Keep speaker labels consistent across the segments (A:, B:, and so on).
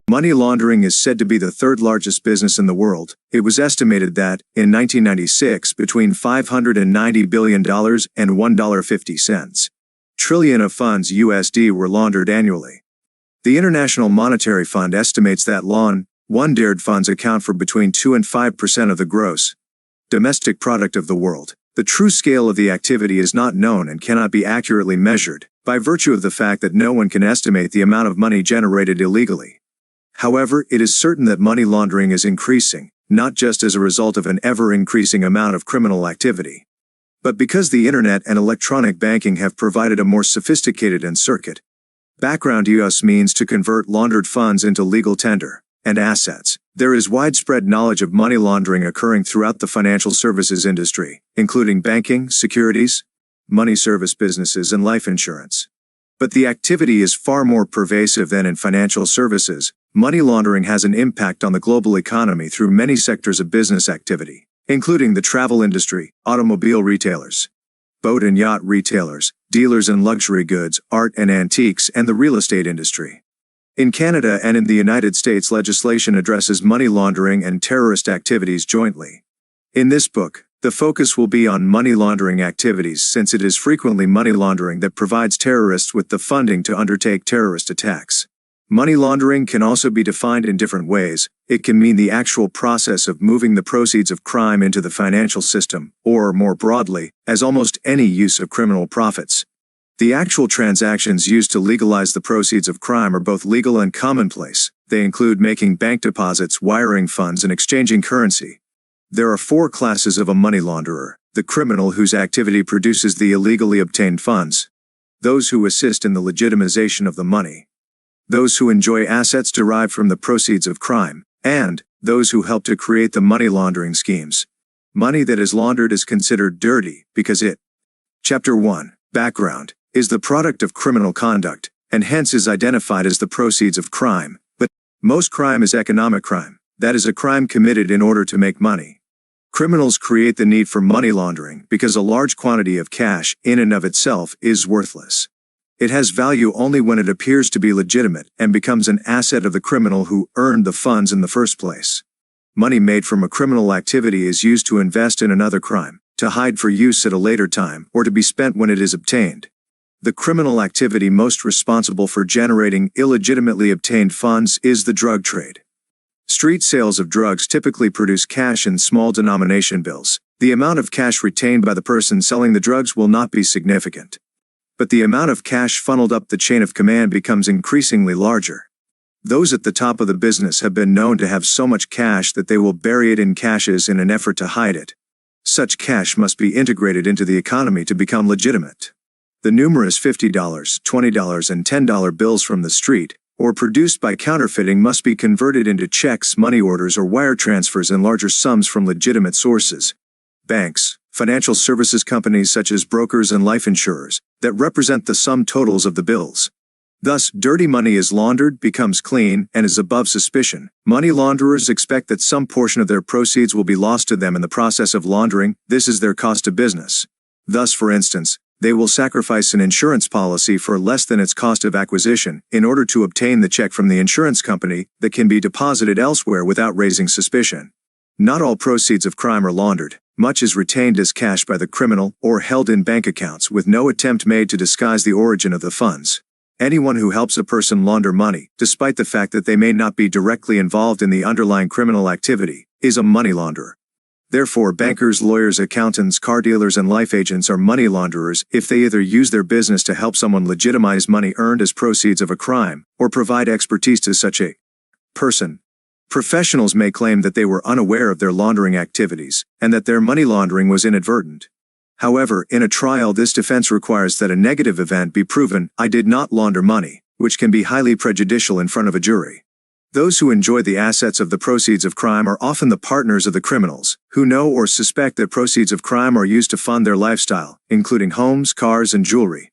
A: Money laundering is said to be the third largest business in the world. It was estimated that, in 1996, between $590 billion and $1.50 trillion of funds USD were laundered annually. The International Monetary Fund estimates that laundered funds account for between 2 and 5% of the gross domestic product of the world. The true scale of the activity is not known and cannot be accurately measured, by virtue of the fact that no one can estimate the amount of money generated illegally. However, it is certain that money laundering is increasing, not just as a result of an ever-increasing amount of criminal activity, but because the internet and electronic banking have provided a more sophisticated and circuit background use means to convert laundered funds into legal tender and assets. There is widespread knowledge of money laundering occurring throughout the financial services industry, including banking, securities, money service businesses, and life insurance. But the activity is far more pervasive than in financial services. Money laundering has an impact on the global economy through many sectors of business activity, including the travel industry, automobile retailers, boat and yacht retailers, dealers in luxury goods, art and antiques, and the real estate industry. In Canada and in the United States, legislation addresses money laundering and terrorist activities jointly. In this book, the focus will be on money laundering activities, since it is frequently money laundering that provides terrorists with the funding to undertake terrorist attacks. Money laundering can also be defined in different ways. It can mean the actual process of moving the proceeds of crime into the financial system, or, more broadly, as almost any use of criminal profits. The actual transactions used to legalize the proceeds of crime are both legal and commonplace. They include making bank deposits, wiring funds, and exchanging currency. There are 4 classes of a money launderer: the criminal whose activity produces the illegally obtained funds, those who assist in the legitimization of the money, those who enjoy assets derived from the proceeds of crime, and those who help to create the money laundering schemes. Money that is laundered is considered dirty because it, Chapter 1, Background, is the product of criminal conduct, and hence is identified as the proceeds of crime. But most crime is economic crime, that is, a crime committed in order to make money. Criminals create the need for money laundering because a large quantity of cash, in and of itself, is worthless. It has value only when it appears to be legitimate and becomes an asset of the criminal who earned the funds in the first place. Money made from a criminal activity is used to invest in another crime, to hide for use at a later time, or to be spent when it is obtained. The criminal activity most responsible for generating illegitimately obtained funds is the drug trade. Street sales of drugs typically produce cash in small denomination bills. The amount of cash retained by the person selling the drugs will not be significant, but the amount of cash funneled up the chain of command becomes increasingly larger. Those at the top of the business have been known to have so much cash that they will bury it in caches in an effort to hide it. Such cash must be integrated into the economy to become legitimate. The numerous $50, $20, and $10 bills from the street, or produced by counterfeiting, must be converted into checks, money orders, or wire transfers in larger sums from legitimate sources. Banks, financial services companies such as brokers and life insurers, that represent the sum totals of the bills. Thus, dirty money is laundered, becomes clean, and is above suspicion. Money launderers expect that some portion of their proceeds will be lost to them in the process of laundering. This is their cost of business. Thus, for instance, they will sacrifice an insurance policy for less than its cost of acquisition in order to obtain the check from the insurance company that can be deposited elsewhere without raising suspicion. Not all proceeds of crime are laundered. Much is retained as cash by the criminal or held in bank accounts with no attempt made to disguise the origin of the funds. Anyone who helps a person launder money, despite the fact that they may not be directly involved in the underlying criminal activity, is a money launderer. Therefore, bankers, lawyers, accountants, car dealers, and life agents are money launderers if they either use their business to help someone legitimize money earned as proceeds of a crime, or provide expertise to such a person. Professionals may claim that they were unaware of their laundering activities, and that their money laundering was inadvertent. However, in a trial, this defense requires that a negative event be proven: I did not launder money, which can be highly prejudicial in front of a jury. Those who enjoy the assets of the proceeds of crime are often the partners of the criminals, who know or suspect that proceeds of crime are used to fund their lifestyle, including homes, cars, and jewelry.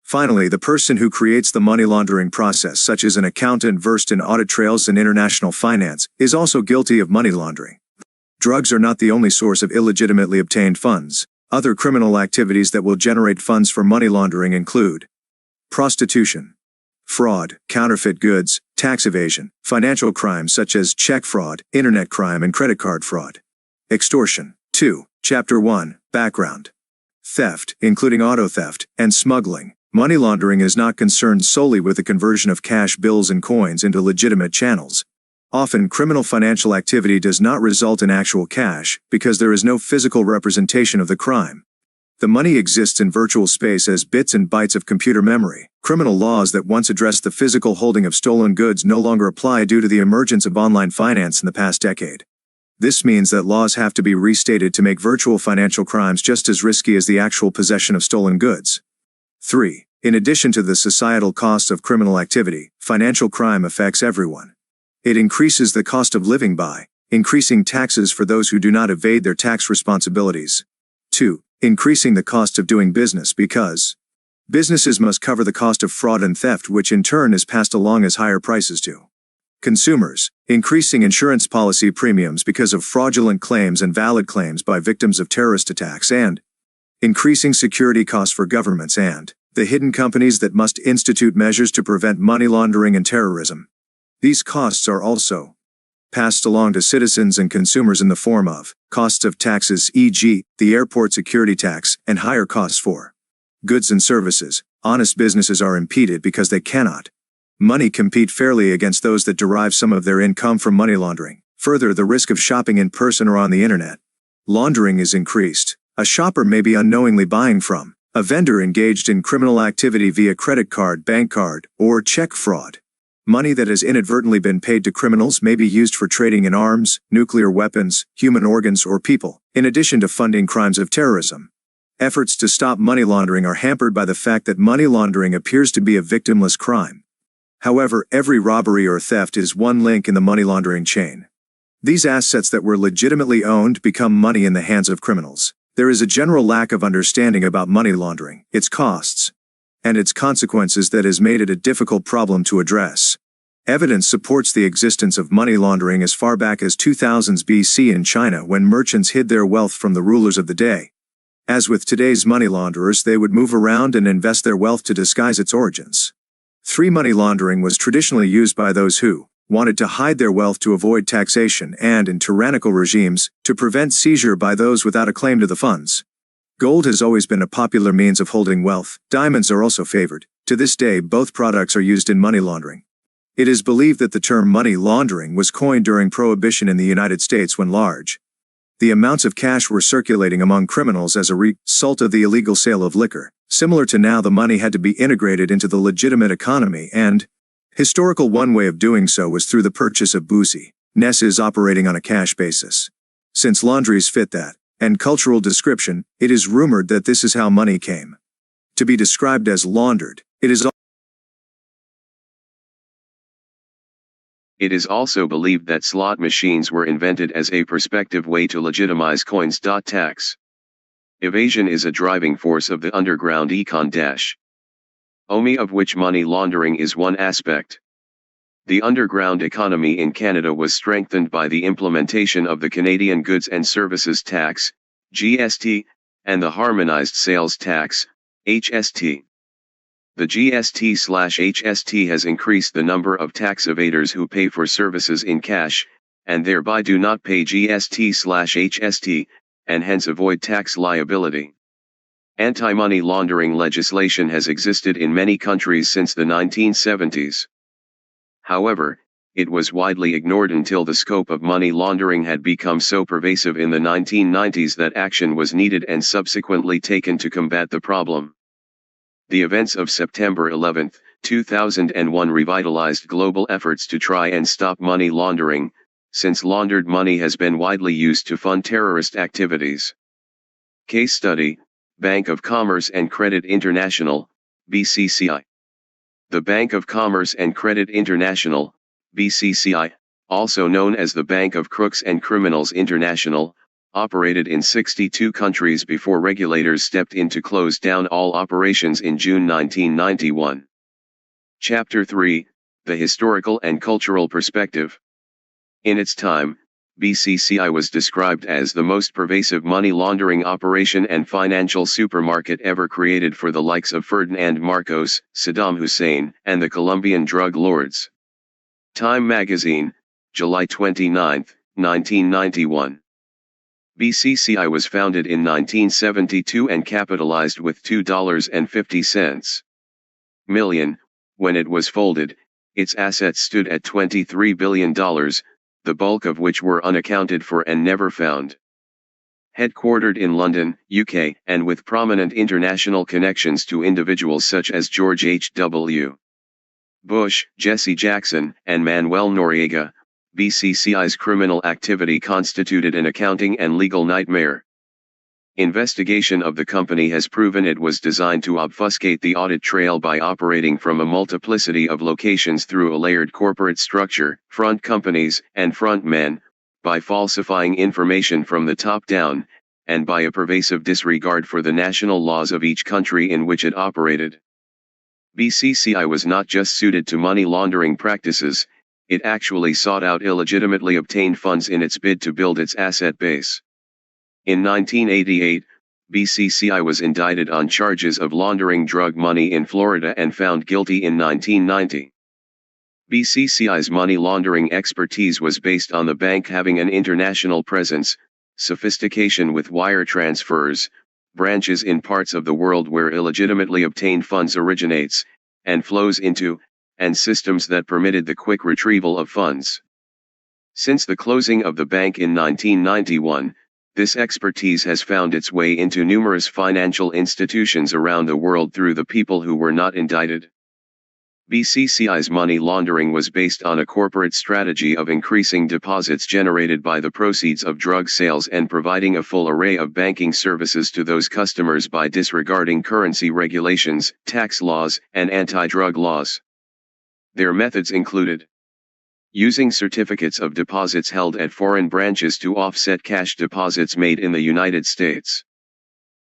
A: Finally, the person who creates the money laundering process, such as an accountant versed in audit trails and international finance, is also guilty of money laundering. Drugs are not the only source of illegitimately obtained funds. Other criminal activities that will generate funds for money laundering include prostitution, fraud, counterfeit goods, tax evasion, financial crimes such as check fraud, internet crime and credit card fraud. Extortion. 2. Chapter 1, Background. Theft, including auto theft, and smuggling. Money laundering is not concerned solely with the conversion of cash bills and coins into legitimate channels. Often criminal financial activity does not result in actual cash, because there is no physical representation of the crime. The money exists in virtual space as bits and bytes of computer memory. Criminal laws that once addressed the physical holding of stolen goods no longer apply due to the emergence of online finance in the past decade. This means that laws have to be restated to make virtual financial crimes just as risky as the actual possession of stolen goods. 3. In addition to the societal costs of criminal activity, financial crime affects everyone. It increases the cost of living by increasing taxes for those who do not evade their tax responsibilities. 2. Increasing the cost of doing business because businesses must cover the cost of fraud and theft, which in turn is passed along as higher prices to consumers. Increasing insurance policy premiums because of fraudulent claims and valid claims by victims of terrorist attacks, and increasing security costs for governments and the hidden companies that must institute measures to prevent money laundering and terrorism. These costs are also passed along to citizens and consumers in the form of costs of taxes, e.g., the airport security tax, and higher costs for goods and services. Honest businesses are impeded because they cannot compete fairly against those that derive some of their income from money laundering. Further, the risk of shopping in person or on the internet laundering is increased. A shopper may be unknowingly buying from a vendor engaged in criminal activity via credit card, bank card, or check fraud. Money that has inadvertently been paid to criminals may be used for trading in arms, nuclear weapons, human organs, or people, in addition to funding crimes of terrorism. Efforts to stop money laundering are hampered by the fact that money laundering appears to be a victimless crime. However, every robbery or theft is one link in the money laundering chain. These assets that were legitimately owned become money in the hands of criminals. There is a general lack of understanding about money laundering, its costs, and its consequences that has made it a difficult problem to address. Evidence supports the existence of money laundering as far back as 2000s BC in China, when merchants hid their wealth from the rulers of the day. As with today's money launderers, they would move around and invest their wealth to disguise its origins. 3. Money laundering was traditionally used by those who wanted to hide their wealth to avoid taxation and, in tyrannical regimes, to prevent seizure by those without a claim to the funds. Gold has always been a popular means of holding wealth. Diamonds are also favored. To this day, both products are used in money laundering. It is believed that the term money laundering was coined during Prohibition in the United States, when large amounts of cash were circulating among criminals as a result of the illegal sale of liquor. Similar to now, the money had to be integrated into the legitimate economy, and one way of doing so was through the purchase of boozy nesses operating on a cash basis. Since laundries fit that and cultural description, it is rumored that this is how money came to be described as laundered. It
B: is also believed that slot machines were invented as a prospective way to legitimize coins. Tax evasion is a driving force of the underground economy, of which money laundering is one aspect. The underground economy in Canada was strengthened by the implementation of the Canadian Goods and Services Tax, GST, and the Harmonized Sales Tax, HST. The GST/HST has increased the number of tax evaders who pay for services in cash, and thereby do not pay GST/HST, and hence avoid tax liability. Anti-money laundering legislation has existed in many countries since the 1970s. However, it was widely ignored until the scope of money laundering had become so pervasive in the 1990s that action was needed and subsequently taken to combat the problem. The events of September 11, 2001 revitalized global efforts to try and stop money laundering, since laundered money has been widely used to fund terrorist activities. Case study: Bank of Commerce and Credit International, BCCI. The Bank of Commerce and Credit International, BCCI, also known as the Bank of Crooks and Criminals International, operated in 62 countries before regulators stepped in to close down all operations in June 1991. Chapter 3: The Historical and Cultural Perspective. In its time, BCCI was described as the most pervasive money laundering operation and financial supermarket ever created for the likes of Ferdinand Marcos, Saddam Hussein, and the Colombian drug lords. Time magazine, July 29, 1991. BCCI was founded in 1972 and capitalized with $2.50 million. When it was folded, its assets stood at $23 billion, the bulk of which were unaccounted for and never found. Headquartered in London, UK, and with prominent international connections to individuals such as George H.W. Bush, Jesse Jackson, and Manuel Noriega, BCCI's criminal activity constituted an accounting and legal nightmare. Investigation of the company has proven it was designed to obfuscate the audit trail by operating from a multiplicity of locations through a layered corporate structure, front companies, and front men, by falsifying information from the top down, and by a pervasive disregard for the national laws of each country in which it operated. BCCI was not just suited to money laundering practices, it actually sought out illegitimately obtained funds in its bid to build its asset base. In 1988, BCCI was indicted on charges of laundering drug money in Florida and found guilty in 1990. BCCI's money laundering expertise was based on the bank having an international presence, sophistication with wire transfers, branches in parts of the world where illegitimately obtained funds originates, and flows into, and systems that permitted the quick retrieval of funds. Since the closing of the bank in 1991, this expertise has found its way into numerous financial institutions around the world through the people who were not indicted. BCCI's money laundering was based on a corporate strategy of increasing deposits generated by the proceeds of drug sales and providing a full array of banking services to those customers by disregarding currency regulations, tax laws, and anti-drug laws. Their methods included using certificates of deposits held at foreign branches to offset cash deposits made in the United States,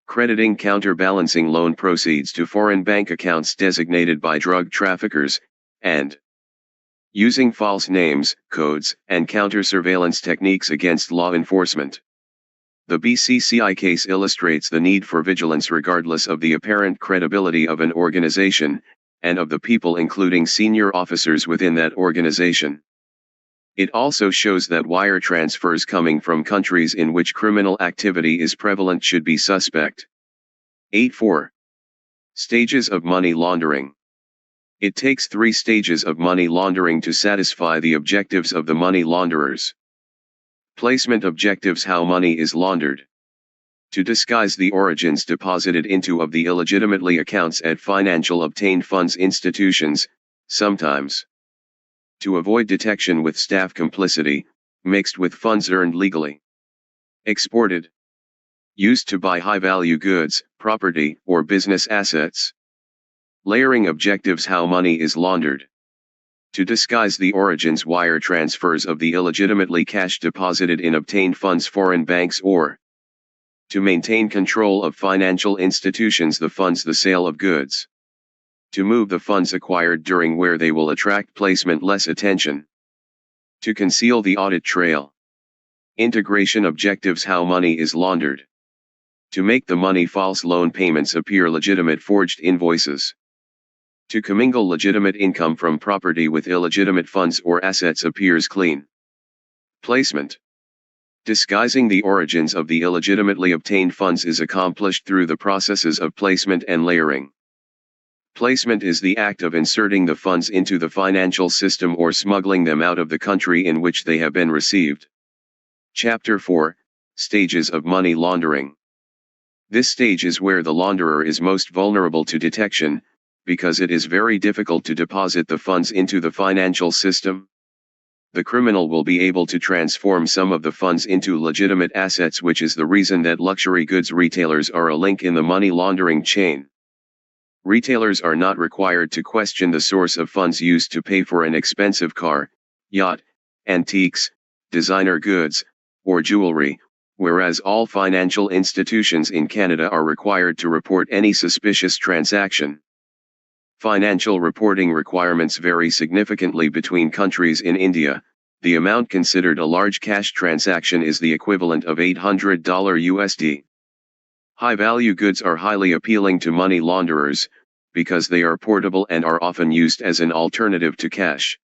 B: crediting counterbalancing loan proceeds to foreign bank accounts designated by drug traffickers, and using false names, codes, and counter-surveillance techniques against law enforcement. The BCCI case illustrates the need for vigilance regardless of the apparent credibility of an organization, and of the people including senior officers within that organization. It also shows that wire transfers coming from countries in which criminal activity is prevalent should be suspect. 8.4. Stages of money laundering. It takes 3 stages of money laundering to satisfy the objectives of the money launderers. Placement objectives: how money is laundered. To disguise the origins deposited into of the illegitimately accounts at financial obtained funds institutions, sometimes to avoid detection with staff complicity, mixed with funds earned legally. Exported. Used to buy high-value goods, property, or business assets. Layering objectives: how money is laundered. To disguise the origins wire transfers of the illegitimately cash deposited in obtained funds foreign banks, or to maintain control of financial institutions the funds the sale of goods. To move the funds acquired during where they will attract placement less attention. To conceal the audit trail. Integration objectives: how money is laundered. To make the money false loan payments appear legitimate forged invoices. To commingle legitimate income from property with illegitimate funds or assets appears clean. Placement. Disguising the origins of the illegitimately obtained funds is accomplished through the processes of placement and layering. Placement is the act of inserting the funds into the financial system or smuggling them out of the country in which they have been received. Chapter 4, Stages of Money Laundering. This stage is where the launderer is most vulnerable to detection, because it is very difficult to deposit the funds into the financial system. The criminal will be able to transform some of the funds into legitimate assets, which is the reason that luxury goods retailers are a link in the money laundering chain. Retailers are not required to question the source of funds used to pay for an expensive car, yacht, antiques, designer goods, or jewelry, whereas all financial institutions in Canada are required to report any suspicious transaction. Financial reporting requirements vary significantly between countries. In India, the amount considered a large cash transaction is the equivalent of $800 USD. High-value goods are highly appealing to money launderers, because they are portable and are often used as an alternative to cash.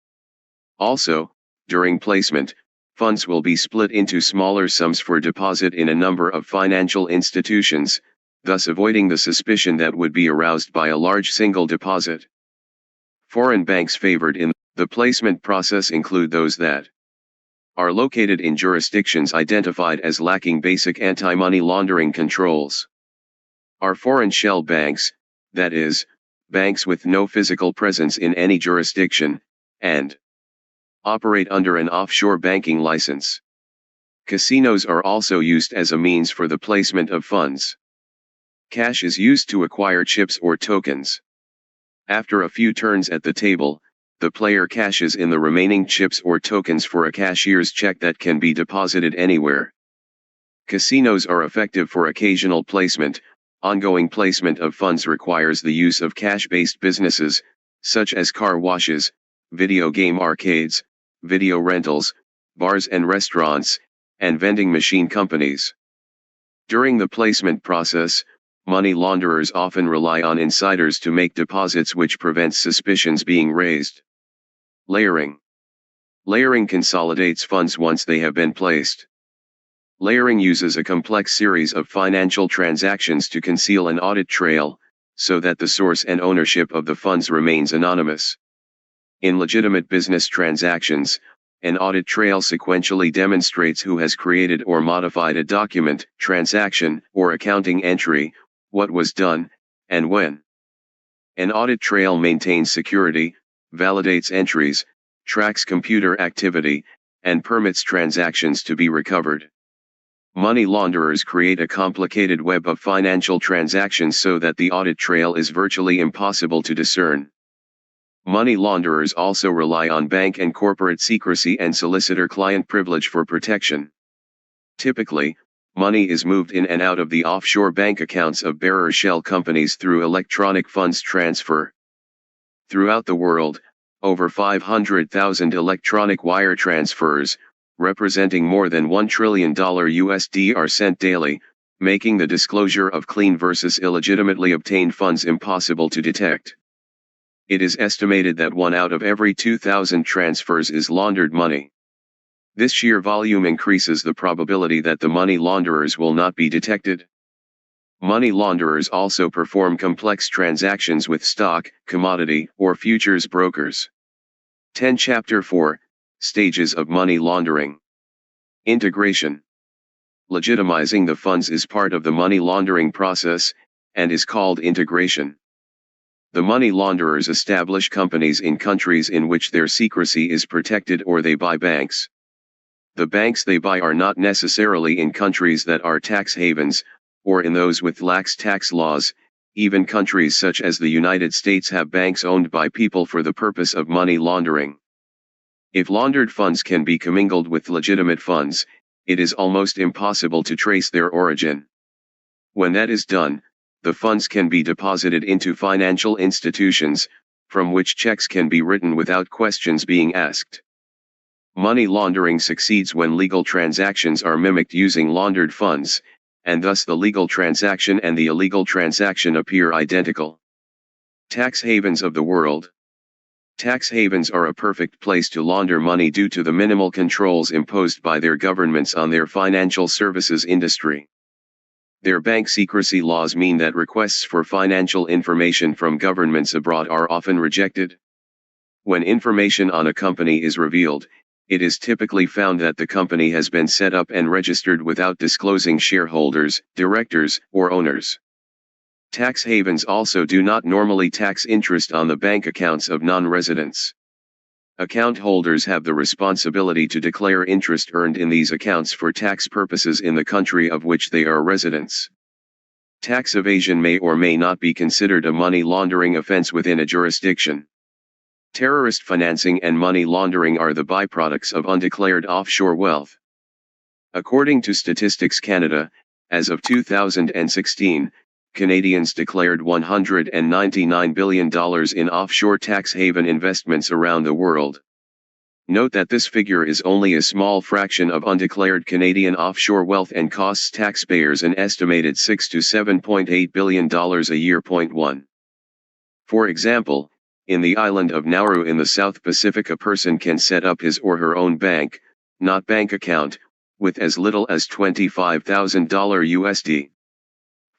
B: Also, during placement, funds will be split into smaller sums for deposit in a number of financial institutions, thus avoiding the suspicion that would be aroused by a large single deposit. Foreign banks favored in the placement process include those that are located in jurisdictions identified as lacking basic anti-money laundering controls. Are foreign shell banks, that is, banks with no physical presence in any jurisdiction, and operate under an offshore banking license. Casinos are also used as a means for the placement of funds. Cash is used to acquire chips or tokens. After a few turns at the table, the player cashes in the remaining chips or tokens for a cashier's check that can be deposited anywhere. Casinos are effective for occasional placement. Ongoing placement of funds requires the use of cash-based businesses, such as car washes, video game arcades, video rentals, bars and restaurants, and vending machine companies. During the placement process, money launderers often rely on insiders to make deposits, which prevents suspicions being raised. Layering. Layering consolidates funds once they have been placed. Layering uses a complex series of financial transactions to conceal an audit trail, so that the source and ownership of the funds remains anonymous. In legitimate business transactions, an audit trail sequentially demonstrates who has created or modified a document, transaction, or accounting entry, what was done, and when. An audit trail maintains security, validates entries, tracks computer activity, and permits transactions to be recovered. Money launderers create a complicated web of financial transactions so that the audit trail is virtually impossible to discern. Money launderers also rely on bank and corporate secrecy and solicitor-client privilege for protection. Typically, money is moved in and out of the offshore bank accounts of bearer shell companies through electronic funds transfer. Throughout the world, over 500,000 electronic wire transfers, representing more than $1 trillion USD, are sent daily, making the disclosure of clean versus illegitimately obtained funds impossible to detect. It is estimated that 1 out of every 2,000 transfers is laundered money. This sheer volume increases the probability that the money launderers will not be detected. Money launderers also perform complex transactions with stock, commodity, or futures brokers. 10 Chapter 4, Stages of Money Laundering. Integration. Legitimizing the funds is part of the money laundering process, and is called integration. The money launderers establish companies in countries in which their secrecy is protected, or they buy banks. The banks they buy are not necessarily in countries that are tax havens, or in those with lax tax laws. Even countries such as the United States have banks owned by people for the purpose of money laundering. If laundered funds can be commingled with legitimate funds, it is almost impossible to trace their origin. When that is done, the funds can be deposited into financial institutions, from which checks can be written without questions being asked. Money laundering succeeds when legal transactions are mimicked using laundered funds, and thus the legal transaction and the illegal transaction appear identical. Tax havens of the world. Tax havens are a perfect place to launder money due to the minimal controls imposed by their governments on their financial services industry. Their bank secrecy laws mean that requests for financial information from governments abroad are often rejected. When information on a company is revealed, it is typically found that the company has been set up and registered without disclosing shareholders, directors, or owners. Tax havens also do not normally tax interest on the bank accounts of non-residents. Account holders have the responsibility to declare interest earned in these accounts for tax purposes in the country of which they are residents. Tax evasion may or may not be considered a money laundering offense within a jurisdiction. Terrorist financing and money laundering are the byproducts of undeclared offshore wealth. According to Statistics Canada, as of 2016, Canadians declared $199 billion in offshore tax haven investments around the world. Note that this figure is only a small fraction of undeclared Canadian offshore wealth and costs taxpayers an estimated $6 to $7.8 billion a year. 1. For example, in the island of Nauru in the South Pacific, a person can set up his or her own bank, not bank account, with as little as $25,000 USD.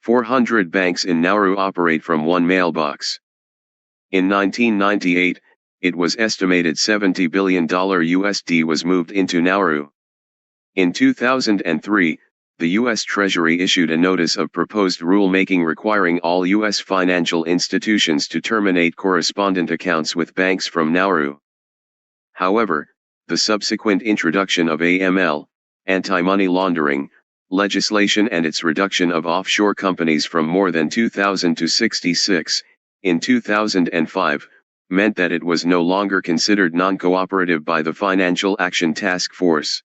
B: 400 banks in Nauru operate from one mailbox. In 1998, it was estimated $70 billion USD was moved into Nauru. In 2003, the U.S. Treasury issued a notice of proposed rulemaking requiring all U.S. financial institutions to terminate correspondent accounts with banks from Nauru. However, the subsequent introduction of AML, anti-money laundering, legislation and its reduction of offshore companies from more than 2,000 to 66, in 2005, meant that it was no longer considered non-cooperative by the Financial Action Task Force.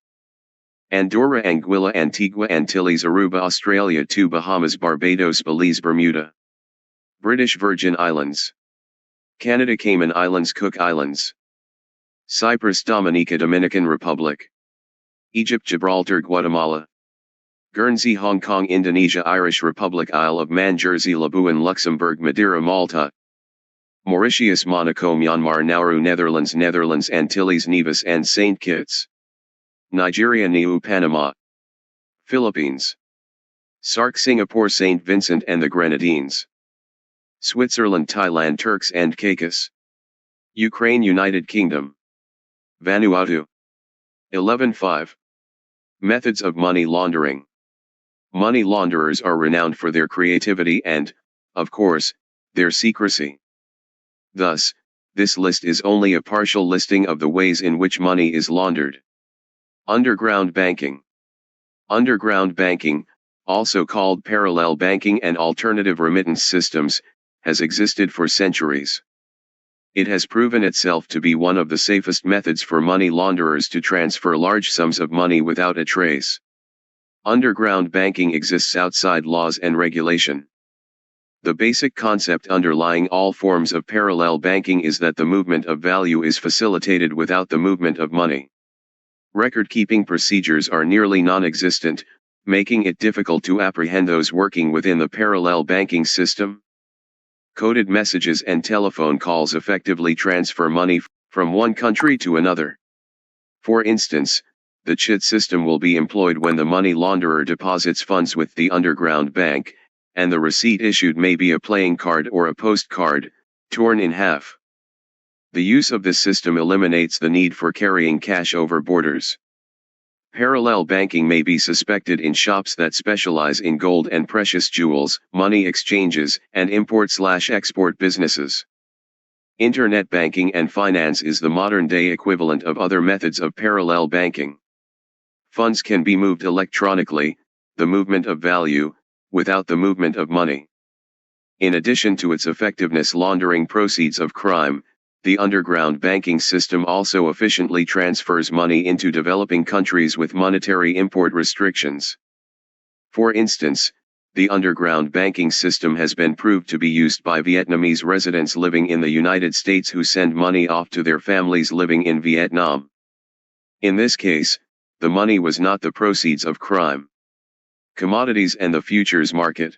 B: Andorra, Anguilla, Antigua, Antilles, Aruba, Australia, 2 Bahamas, Barbados, Belize, Bermuda, British Virgin Islands, Canada, Cayman Islands, Cook Islands, Cyprus, Dominica, Dominican Republic, Egypt, Gibraltar, Guatemala, Guernsey, Hong Kong, Indonesia, Irish Republic, Isle of Man, Jersey, Labuan, Luxembourg, Madeira, Malta, Mauritius, Monaco, Myanmar, Nauru, Netherlands, Netherlands, Antilles, Nevis and St. Kitts, Nigeria, Niue, Panama, Philippines, Sark, Singapore, St. Vincent and the Grenadines, Switzerland, Thailand, Turks and Caicos, Ukraine, United Kingdom, Vanuatu. 11.5. Methods of money laundering. Money launderers are renowned for their creativity and, of course, their secrecy. Thus, this list is only a partial listing of the ways in which money is laundered. Underground banking. Underground banking, also called parallel banking and alternative remittance systems, has existed for centuries. It has proven itself to be one of the safest methods for money launderers to transfer large sums of money without a trace. Underground banking exists outside laws and regulation. The basic concept underlying all forms of parallel banking is that the movement of value is facilitated without the movement of money. Record-keeping procedures are nearly non-existent, making it difficult to apprehend those working within the parallel banking system. Coded messages and telephone calls effectively transfer money from one country to another. For instance, the CHIT system will be employed when the money launderer deposits funds with the underground bank, and the receipt issued may be a playing card or a postcard, torn in half. The use of this system eliminates the need for carrying cash over borders. Parallel banking may be suspected in shops that specialize in gold and precious jewels, money exchanges, and import/export businesses. Internet banking and finance is the modern-day equivalent of other methods of parallel banking. Funds can be moved electronically, the movement of value, without the movement of money. In addition to its effectiveness laundering proceeds of crime, the underground banking system also efficiently transfers money into developing countries with monetary import restrictions. For instance, the underground banking system has been proved to be used by Vietnamese residents living in the United States who send money off to their families living in Vietnam. In this case, the money was not the proceeds of crime. Commodities and the futures market.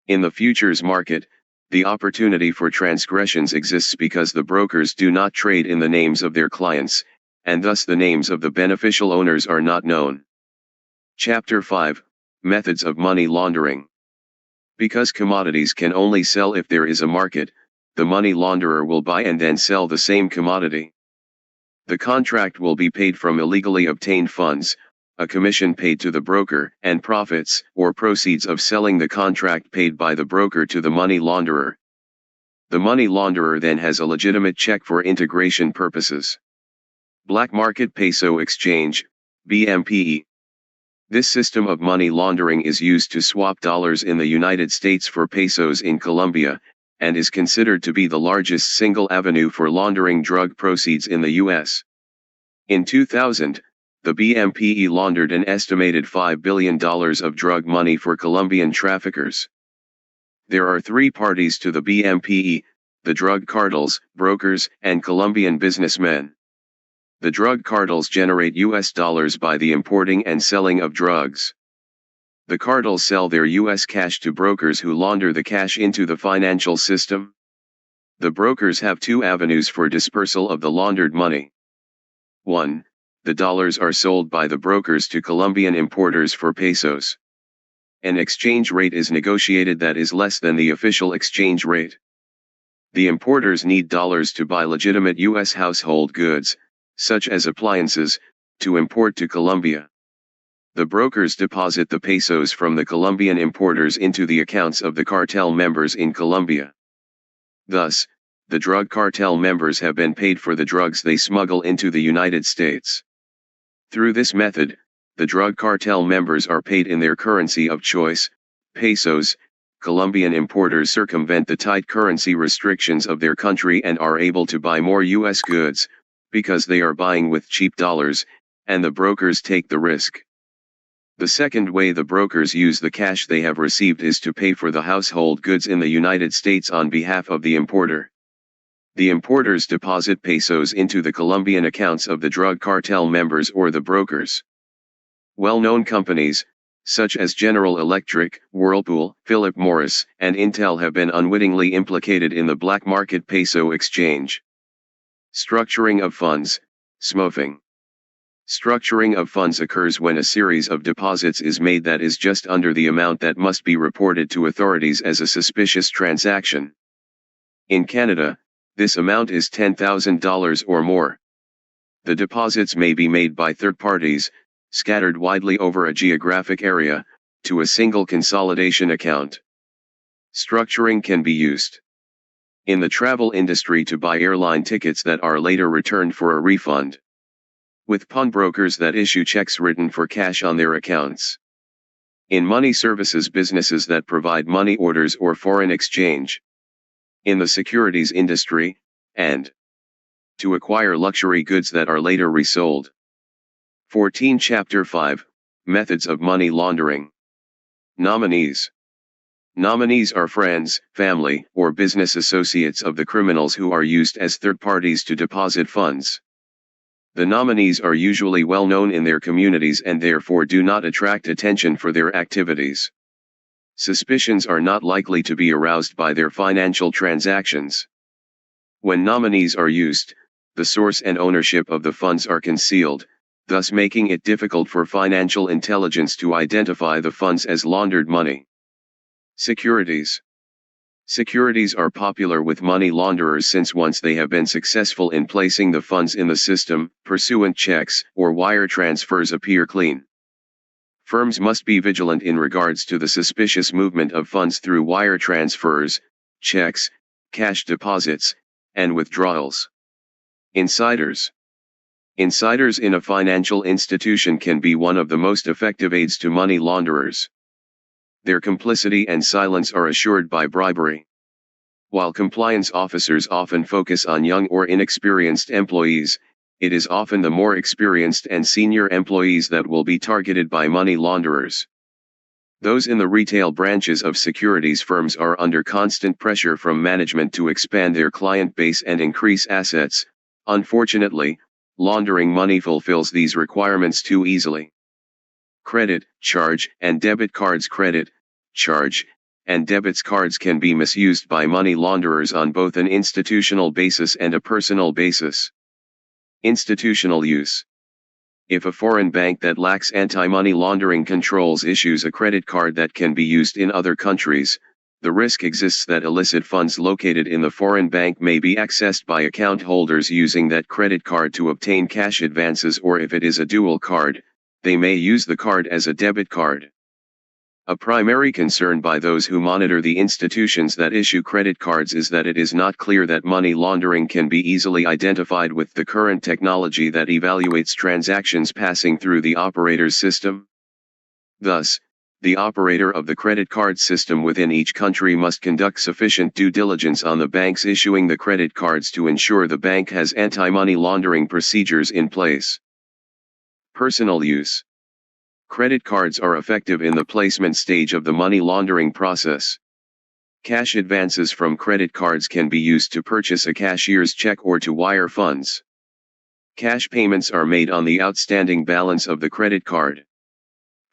B: In the futures market, the opportunity for transgressions exists because the brokers do not trade in the names of their clients, and thus the names of the beneficial owners are not known. Chapter 5, Methods of Money Laundering. Because commodities can only sell if there is a market, the money launderer will buy and then sell the same commodity. The contract will be paid from illegally obtained funds, a commission paid to the broker, and profits, or proceeds of selling the contract paid by the broker to the money launderer. The money launderer then has a legitimate check for integration purposes. Black Market Peso Exchange, BMPE. This system of money laundering is used to swap dollars in the United States for pesos in Colombia, and is considered to be the largest single avenue for laundering drug proceeds in the U.S. In 2000, the BMPE laundered an estimated $5 billion of drug money for Colombian traffickers. There are three parties to the BMPE: the drug cartels, brokers, and Colombian businessmen. The drug cartels generate US dollars by the importing and selling of drugs. The cartels sell their US cash to brokers who launder the cash into the financial system. The brokers have two avenues for dispersal of the laundered money. 1. The dollars are sold by the brokers to Colombian importers for pesos. An exchange rate is negotiated that is less than the official exchange rate. The importers need dollars to buy legitimate US household goods, such as appliances, to import to Colombia. The brokers deposit the pesos from the Colombian importers into the accounts of the cartel members in Colombia. Thus, the drug cartel members have been paid for the drugs they smuggle into the United States. Through this method, the drug cartel members are paid in their currency of choice, pesos. Colombian importers circumvent the tight currency restrictions of their country and are able to buy more US goods, because they are buying with cheap dollars, and the brokers take the risk. The second way the brokers use the cash they have received is to pay for the household goods in the United States on behalf of the importer. The importers deposit pesos into the Colombian accounts of the drug cartel members or the brokers. Well-known companies, such as General Electric, Whirlpool, Philip Morris, and Intel have been unwittingly implicated in the black market peso exchange. Structuring of funds, smurfing. Structuring of funds occurs when a series of deposits is made that is just under the amount that must be reported to authorities as a suspicious transaction. In Canada, this amount is $10,000 or more. The deposits may be made by third parties, scattered widely over a geographic area, to a single consolidation account. Structuring can be used in the travel industry to buy airline tickets that are later returned for a refund. With pawnbrokers that issue checks written for cash on their accounts. In money services businesses that provide money orders or foreign exchange. In the securities industry, and to acquire luxury goods that are later resold. 14 Chapter 5, Methods of Money Laundering. Nominees. Nominees are friends, family, or business associates of the criminals who are used as third parties to deposit funds. The nominees are usually well known in their communities and therefore do not attract attention for their activities. Suspicions are not likely to be aroused by their financial transactions. When nominees are used, the source and ownership of the funds are concealed, thus making it difficult for financial intelligence to identify the funds as laundered money. Securities. Securities are popular with money launderers since once they have been successful in placing the funds in the system, pursuant checks or wire transfers appear clean. Firms must be vigilant in regards to the suspicious movement of funds through wire transfers, checks, cash deposits, and withdrawals. Insiders. Insiders in a financial institution can be one of the most effective aids to money launderers. Their complicity and silence are assured by bribery. While compliance officers often focus on young or inexperienced employees, it is often the more experienced and senior employees that will be targeted by money launderers. Those in the retail branches of securities firms are under constant pressure from management to expand their client base and increase assets. Unfortunately, laundering money fulfills these requirements too easily. Credit, charge, and debit cards. Credit, charge, and debit cards can be misused by money launderers on both an institutional basis and a personal basis. Institutional use. If a foreign bank that lacks anti-money laundering controls issues a credit card that can be used in other countries, the risk exists that illicit funds located in the foreign bank may be accessed by account holders using that credit card to obtain cash advances, or if it is a dual card, they may use the card as a debit card. A primary concern by those who monitor the institutions that issue credit cards is that it is not clear that money laundering can be easily identified with the current technology that evaluates transactions passing through the operator's system. Thus, the operator of the credit card system within each country must conduct sufficient due diligence on the banks issuing the credit cards to ensure the bank has anti-money laundering procedures in place. Personal use. Credit cards are effective in the placement stage of the money laundering process. Cash advances from credit cards can be used to purchase a cashier's check or to wire funds. Cash payments are made on the outstanding balance of the credit card.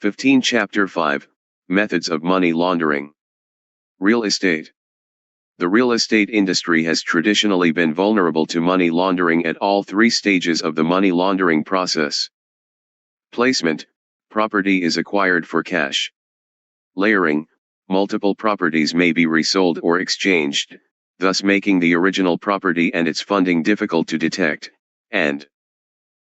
B: 15 Chapter 5, Methods of Money Laundering. Real estate. The real estate industry has traditionally been vulnerable to money laundering at all three stages of the money laundering process. Placement, property is acquired for cash. Layering, multiple properties may be resold or exchanged, thus making the original property and its funding difficult to detect, and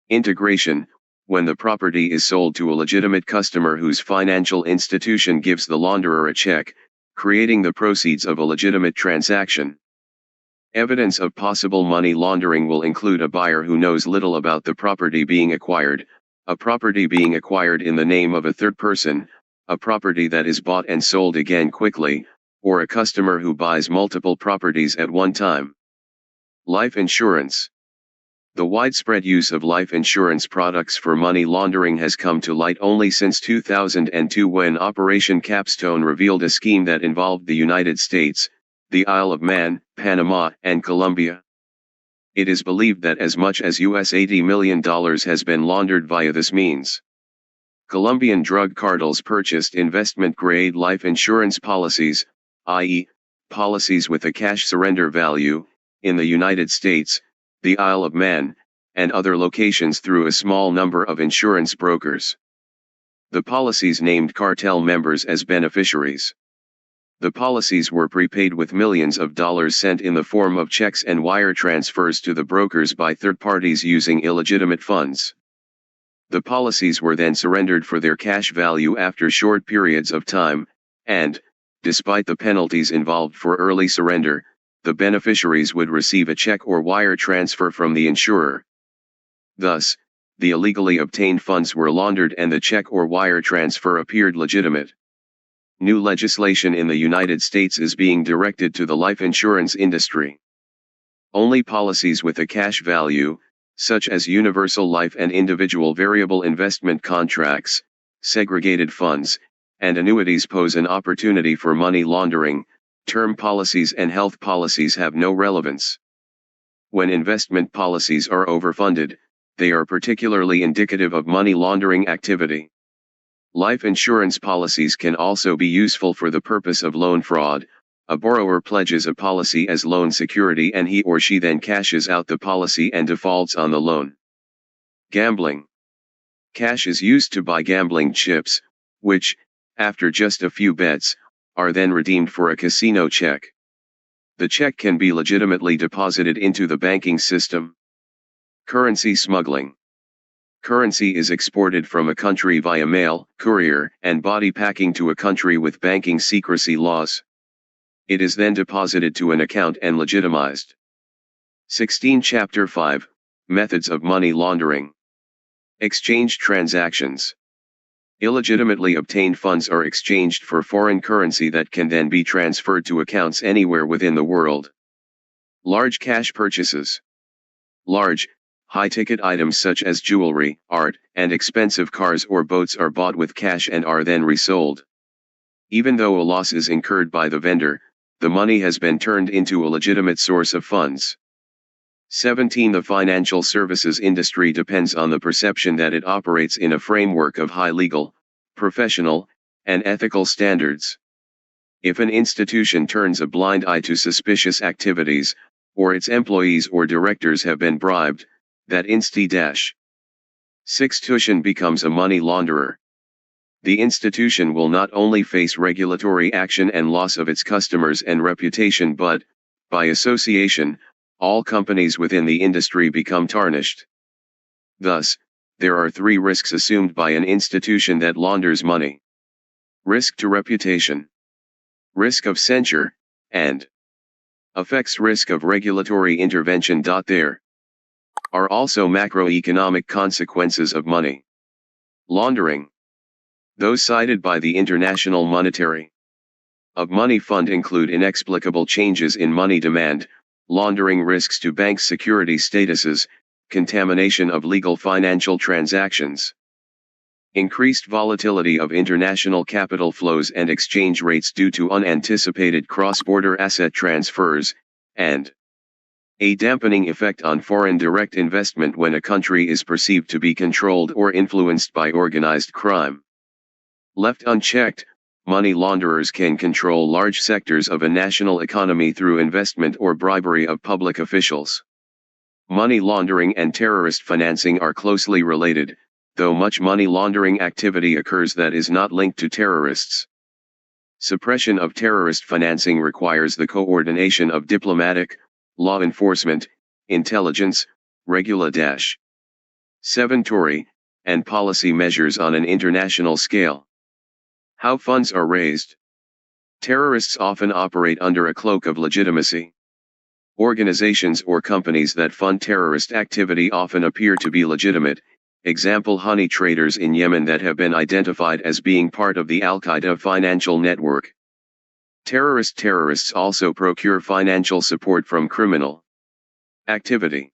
B: integration, when the property is sold to a legitimate customer whose financial institution gives the launderer a check, creating the proceeds of a legitimate transaction. Evidence of possible money laundering will include a buyer who knows little about the property being acquired, a property being acquired in the name of a third person, a property that is bought and sold again quickly, or a customer who buys multiple properties at one time. Life insurance. The widespread use of life insurance products for money laundering has come to light only since 2002, when Operation Capstone revealed a scheme that involved the United States, the Isle of Man, Panama, and Colombia. It is believed that as much as US $80 million has been laundered via this means. Colombian drug cartels purchased investment-grade life insurance policies, i.e., policies with a cash surrender value, in the United States, the Isle of Man, and other locations through a small number of insurance brokers. The policies named cartel members as beneficiaries. The policies were prepaid with millions of dollars sent in the form of checks and wire transfers to the brokers by third parties using illegitimate funds. The policies were then surrendered for their cash value after short periods of time, and, despite the penalties involved for early surrender, the beneficiaries would receive a check or wire transfer from the insurer. Thus, the illegally obtained funds were laundered and the check or wire transfer appeared legitimate. New legislation in the United States is being directed to the life insurance industry. Only policies with a cash value, such as universal life and individual variable investment contracts, segregated funds, and annuities pose an opportunity for money laundering. Term policies and health policies have no relevance. When investment policies are overfunded, they are particularly indicative of money laundering activity. Life insurance policies can also be useful for the purpose of loan fraud. A borrower pledges a policy as loan security and he or she then cashes out the policy and defaults on the loan. Gambling. Cash is used to buy gambling chips, which, after just a few bets, are then redeemed for a casino check. The check can be legitimately deposited into the banking system. Currency smuggling. Currency is exported from a country via mail, courier, and body packing to a country with banking secrecy laws. It is then deposited to an account and legitimized. 16 Chapter 5, Methods of Money Laundering. Exchange transactions. Illegitimately obtained funds are exchanged for foreign currency that can then be transferred to accounts anywhere within the world. Large cash purchases. Large, high-ticket items such as jewelry, art, and expensive cars or boats are bought with cash and are then resold. Even though a loss is incurred by the vendor, the money has been turned into a legitimate source of funds. 17 The financial services industry depends on the perception that it operates in a framework of high legal, professional, and ethical standards. If an institution turns a blind eye to suspicious activities, or its employees or directors have been bribed, that institution becomes a money launderer. The institution will not only face regulatory action and loss of its customers and reputation but, by association, all companies within the industry become tarnished. Thus, there are three risks assumed by an institution that launders money. Risk to reputation, risk of censure, and affects risk of regulatory intervention. There are also macroeconomic consequences of money laundering. Those cited by the International Monetary Money Fund include inexplicable changes in money demand, laundering risks to bank security statuses, contamination of legal financial transactions, increased volatility of international capital flows and exchange rates due to unanticipated cross-border asset transfers, and A dampening effect on foreign direct investment when a country is perceived to be controlled or influenced by organized crime. Left unchecked, money launderers can control large sectors of a national economy through investment or bribery of public officials. Money laundering and terrorist financing are closely related, though much money laundering activity occurs that is not linked to terrorists. Suppression of terrorist financing requires the coordination of diplomatic, law enforcement, intelligence, regulatory, and policy measures on an international scale. How funds are raised. Terrorists often operate under a cloak of legitimacy. Organizations or companies that fund terrorist activity often appear to be legitimate, example honey traders in Yemen that have been identified as being part of the Al-Qaeda financial network. Terrorists also procure financial support from criminal activity.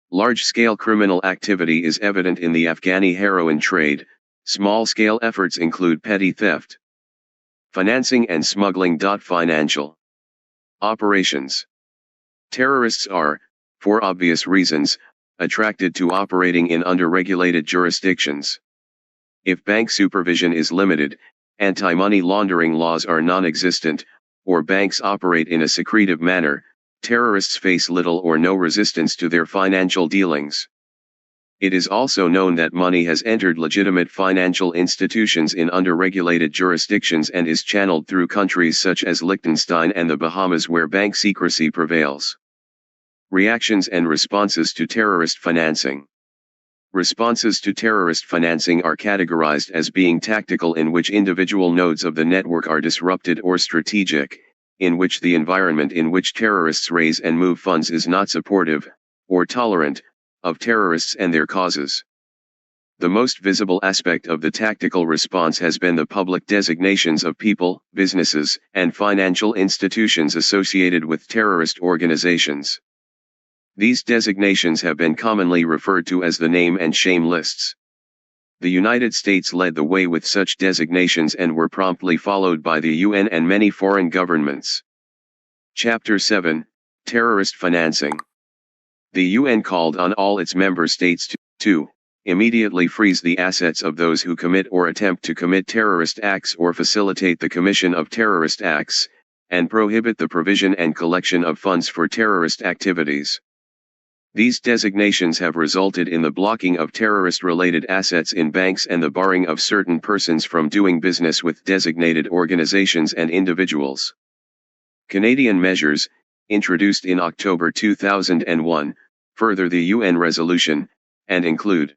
B: Large-scale criminal activity is evident in the Afghani heroin trade. Small-scale efforts include petty theft, financing and smuggling. Financial operations. Terrorists are, for obvious reasons, attracted to operating in under-regulated jurisdictions. If bank supervision is limited, anti-money laundering laws are non-existent, or banks operate in a secretive manner, terrorists face little or no resistance to their financial dealings. It is also known that money has entered legitimate financial institutions in under-regulated jurisdictions and is channeled through countries such as Liechtenstein and the Bahamas where bank secrecy prevails. Reactions and responses to terrorist financing. Responses to terrorist financing are categorized as being tactical, in which individual nodes of the network are disrupted, or strategic, in which the environment in which terrorists raise and move funds is not supportive, or tolerant, of terrorists and their causes. The most visible aspect of the tactical response has been the public designations of people, businesses, and financial institutions associated with terrorist organizations. These designations have been commonly referred to as the name and shame lists. The United States led the way with such designations and were promptly followed by the UN and many foreign governments. Chapter 7, Terrorist Financing. The UN called on all its member states to immediately freeze the assets of those who commit or attempt to commit terrorist acts or facilitate the commission of terrorist acts, and prohibit the provision and collection of funds for terrorist activities. These designations have resulted in the blocking of terrorist-related assets in banks and the barring of certain persons from doing business with designated organizations and individuals. Canadian measures, introduced in October 2001, further the UN resolution, and include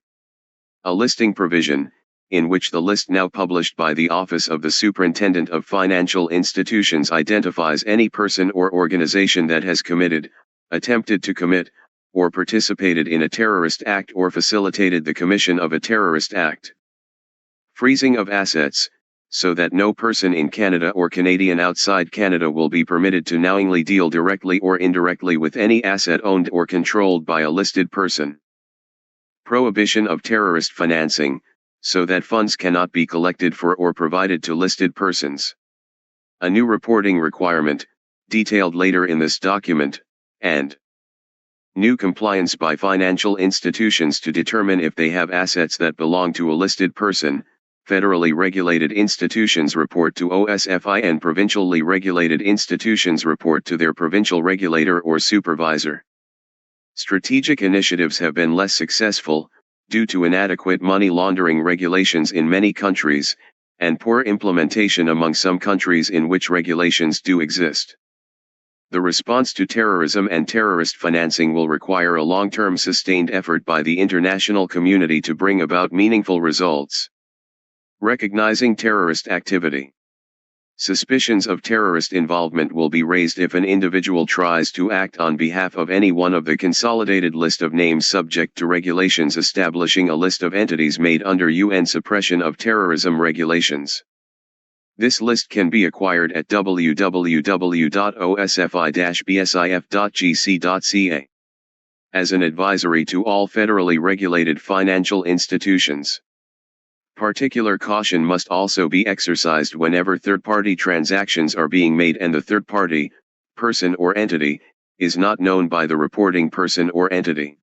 B: a listing provision, in which the list now published by the Office of the Superintendent of Financial Institutions identifies any person or organization that has committed, attempted to commit, or participated in a terrorist act or facilitated the commission of a terrorist act. Freezing of assets, so that no person in Canada or Canadian outside Canada will be permitted to knowingly deal directly or indirectly with any asset owned or controlled by a listed person. Prohibition of terrorist financing, so that funds cannot be collected for or provided to listed persons. A new reporting requirement, detailed later in this document, and new compliance by financial institutions to determine if they have assets that belong to a listed person. Federally regulated institutions report to OSFI and provincially regulated institutions report to their provincial regulator or supervisor. Strategic initiatives have been less successful, due to inadequate money laundering regulations in many countries, and poor implementation among some countries in which regulations do exist. The response to terrorism and terrorist financing will require a long-term sustained effort by the international community to bring about meaningful results. Recognizing terrorist activity. Suspicions of terrorist involvement will be raised if an individual tries to act on behalf of any one of the consolidated list of names subject to regulations establishing a list of entities made under UN suppression of terrorism regulations. This list can be acquired at www.osfi-bsif.gc.ca. As an advisory to all federally regulated financial institutions. Particular caution must also be exercised whenever third-party transactions are being made and the third party, person or entity, is not known by the reporting person or entity.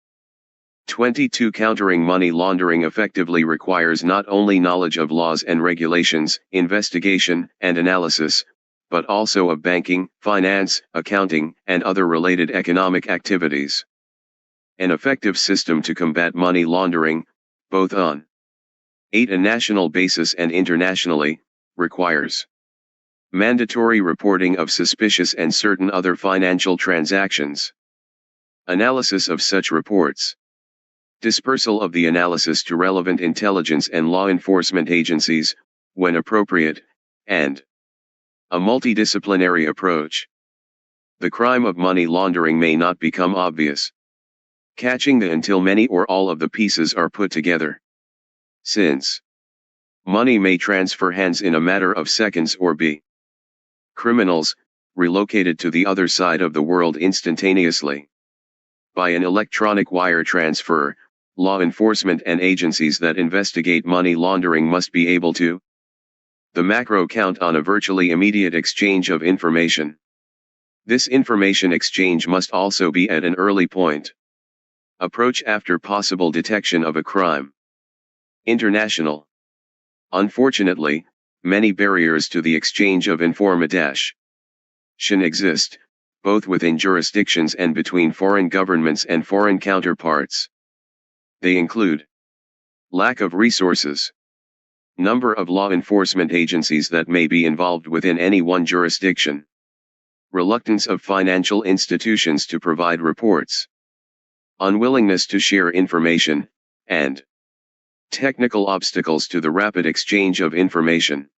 B: 22. Countering money laundering effectively requires not only knowledge of laws and regulations, investigation, and analysis, but also of banking, finance, accounting, and other related economic activities. An effective system to combat money laundering, both on a national basis and internationally, requires mandatory reporting of suspicious and certain other financial transactions, analysis of such reports, dispersal of the analysis to relevant intelligence and law enforcement agencies, when appropriate, and a multidisciplinary approach. The crime of money laundering may not become obvious, catching the until many or all of the pieces are put together. Since money may transfer hands in a matter of seconds or be criminals, relocated to the other side of the world instantaneously by an electronic wire transfer, law enforcement and agencies that investigate money laundering must be able to the macro count on a virtually immediate exchange of information. This information exchange must also be at an early point. Approach after possible detection of a crime. International. Unfortunately, many barriers to the exchange of information exist, both within jurisdictions and between foreign governments and foreign counterparts. They include lack of resources, number of law enforcement agencies that may be involved within any one jurisdiction, reluctance of financial institutions to provide reports, unwillingness to share information, and technical obstacles to the rapid exchange of information.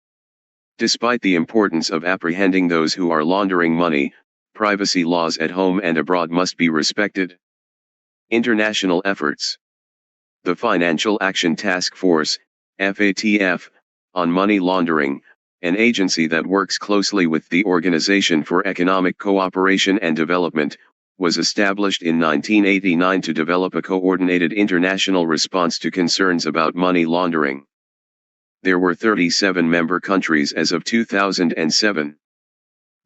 B: Despite the importance of apprehending those who are laundering money, privacy laws at home and abroad must be respected. International efforts. The Financial Action Task Force, FATF, on money laundering, an agency that works closely with the Organization for Economic Cooperation and Development, was established in 1989 to develop a coordinated international response to concerns about money laundering. There were 37 member countries as of 2007.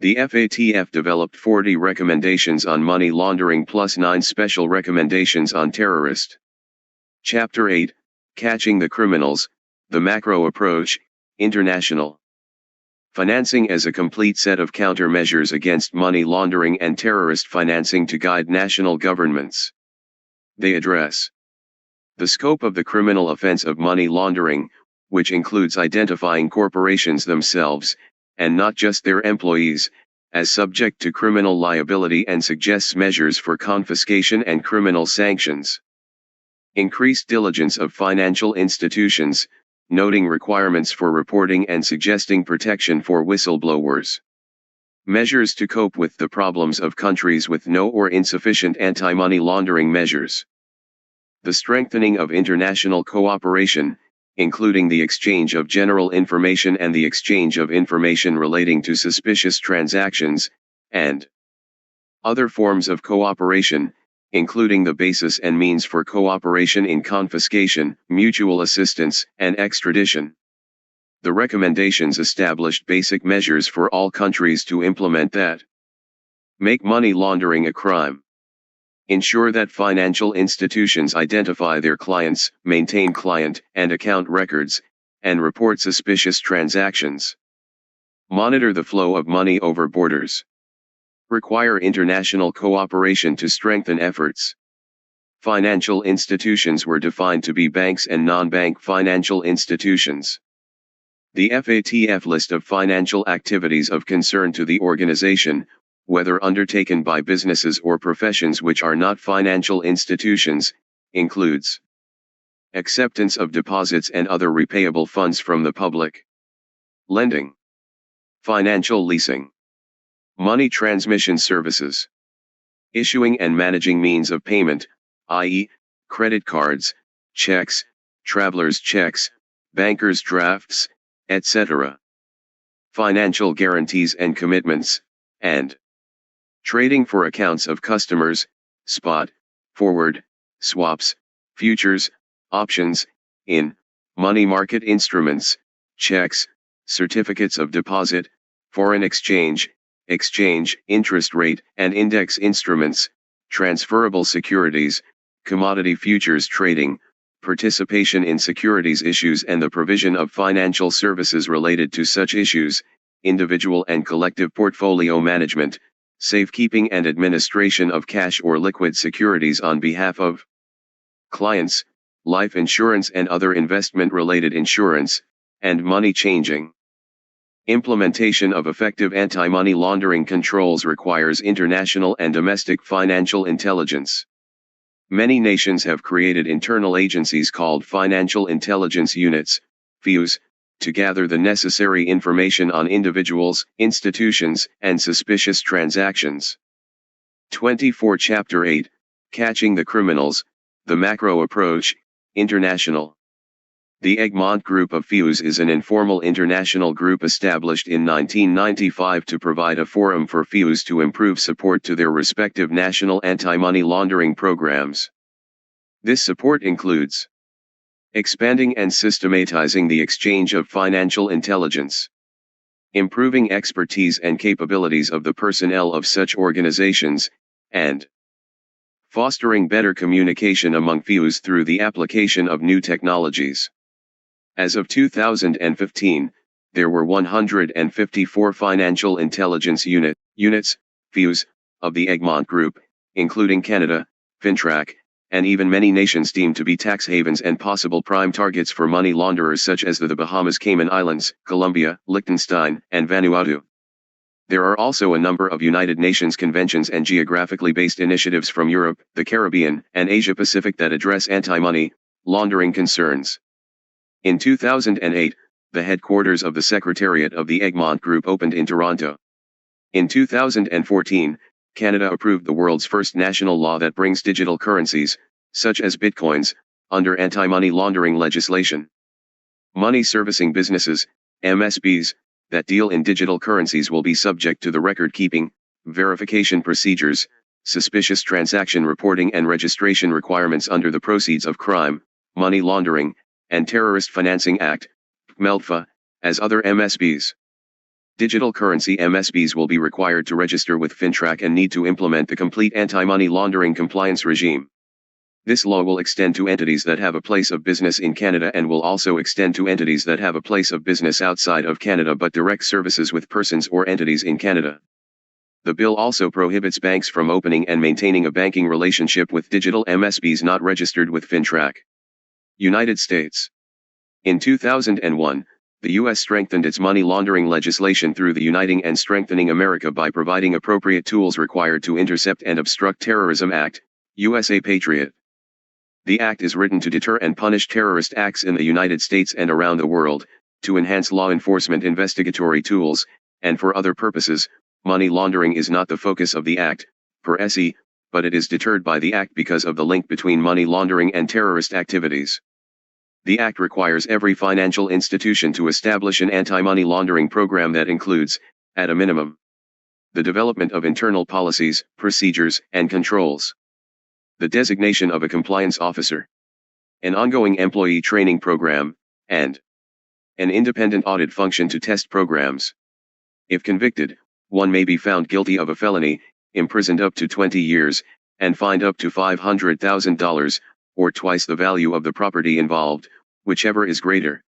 B: The FATF developed 40 recommendations on money laundering plus 9 special recommendations on terrorist. Chapter 8, Catching the Criminals, the Macro Approach, International Financing as a complete set of countermeasures against money laundering and terrorist financing to guide national governments. They address the scope of the criminal offense of money laundering, which includes identifying corporations themselves, and not just their employees, as subject to criminal liability and suggests measures for confiscation and criminal sanctions. Increased diligence of financial institutions, noting requirements for reporting and suggesting protection for whistleblowers. Measures to cope with the problems of countries with no or insufficient anti-money laundering measures. The strengthening of international cooperation, including the exchange of general information and the exchange of information relating to suspicious transactions, and other forms of cooperation, including the basis and means for cooperation in confiscation, mutual assistance, and extradition. The recommendations established basic measures for all countries to implement that. Make money laundering a crime. Ensure that financial institutions identify their clients, maintain client and account records, and report suspicious transactions. Monitor the flow of money over borders. Require international cooperation to strengthen efforts. Financial institutions were defined to be banks and non-bank financial institutions. The FATF list of financial activities of concern to the organization, whether undertaken by businesses or professions which are not financial institutions, includes acceptance of deposits and other repayable funds from the public, lending, financial leasing, money transmission services, issuing and managing means of payment, i.e., credit cards, checks, traveler's checks, banker's drafts, etc., financial guarantees and commitments, and trading for accounts of customers, spot, forward, swaps, futures, options, in money market instruments, checks, certificates of deposit, foreign exchange, exchange, interest rate, and index instruments, transferable securities, commodity futures trading, participation in securities issues and the provision of financial services related to such issues, individual and collective portfolio management, safekeeping and administration of cash or liquid securities on behalf of clients, life insurance and other investment-related insurance, and money changing. Implementation of effective anti-money laundering controls requires international and domestic financial intelligence. Many nations have created internal agencies called Financial Intelligence Units, FIUs, to gather the necessary information on individuals, institutions, and suspicious transactions. 24 Chapter 8, Catching the Criminals, the Macro Approach, International. The Egmont Group of FIUs is an informal international group established in 1995 to provide a forum for FIUs to improve support to their respective national anti-money laundering programs. This support includes expanding and systematizing the exchange of financial intelligence, improving expertise and capabilities of the personnel of such organizations, and fostering better communication among FIUs through the application of new technologies. As of 2015, there were 154 financial intelligence units, FIUs, of the Egmont Group, including Canada, FINTRAC, and even many nations deemed to be tax havens and possible prime targets for money launderers such as the Bahamas, Cayman Islands, Colombia, Liechtenstein, and Vanuatu. There are also a number of United Nations conventions and geographically based initiatives from Europe, the Caribbean, and Asia Pacific that address anti-money laundering concerns. In 2008, the headquarters of the Secretariat of the Egmont Group opened in Toronto. In 2014, Canada approved the world's first national law that brings digital currencies, such as bitcoins, under anti-money laundering legislation. Money servicing businesses, MSBs, that deal in digital currencies will be subject to the record-keeping, verification procedures, suspicious transaction reporting and registration requirements under the Proceeds of Crime, Money Laundering, and Terrorist Financing Act, MELFA, as other MSBs. Digital currency MSBs will be required to register with FINTRAC and need to implement the complete anti-money laundering compliance regime. This law will extend to entities that have a place of business in Canada and will also extend to entities that have a place of business outside of Canada but direct services with persons or entities in Canada. The bill also prohibits banks from opening and maintaining a banking relationship with digital MSBs not registered with FINTRAC. United States. In 2001, the U.S. strengthened its money laundering legislation through the Uniting and Strengthening America by providing appropriate tools required to intercept and obstruct terrorism Act, USA Patriot. The act is written to deter and punish terrorist acts in the United States and around the world, to enhance law enforcement investigatory tools, and for other purposes. Money laundering is not the focus of the act, per se, but it is deterred by the act because of the link between money laundering and terrorist activities. The act requires every financial institution to establish an anti-money laundering program that includes, at a minimum, the development of internal policies, procedures, and controls, the designation of a compliance officer, an ongoing employee training program, and an independent audit function to test programs. If convicted, one may be found guilty of a felony, imprisoned up to 20 years, and fined up to $500,000, or twice the value of the property involved, whichever is greater.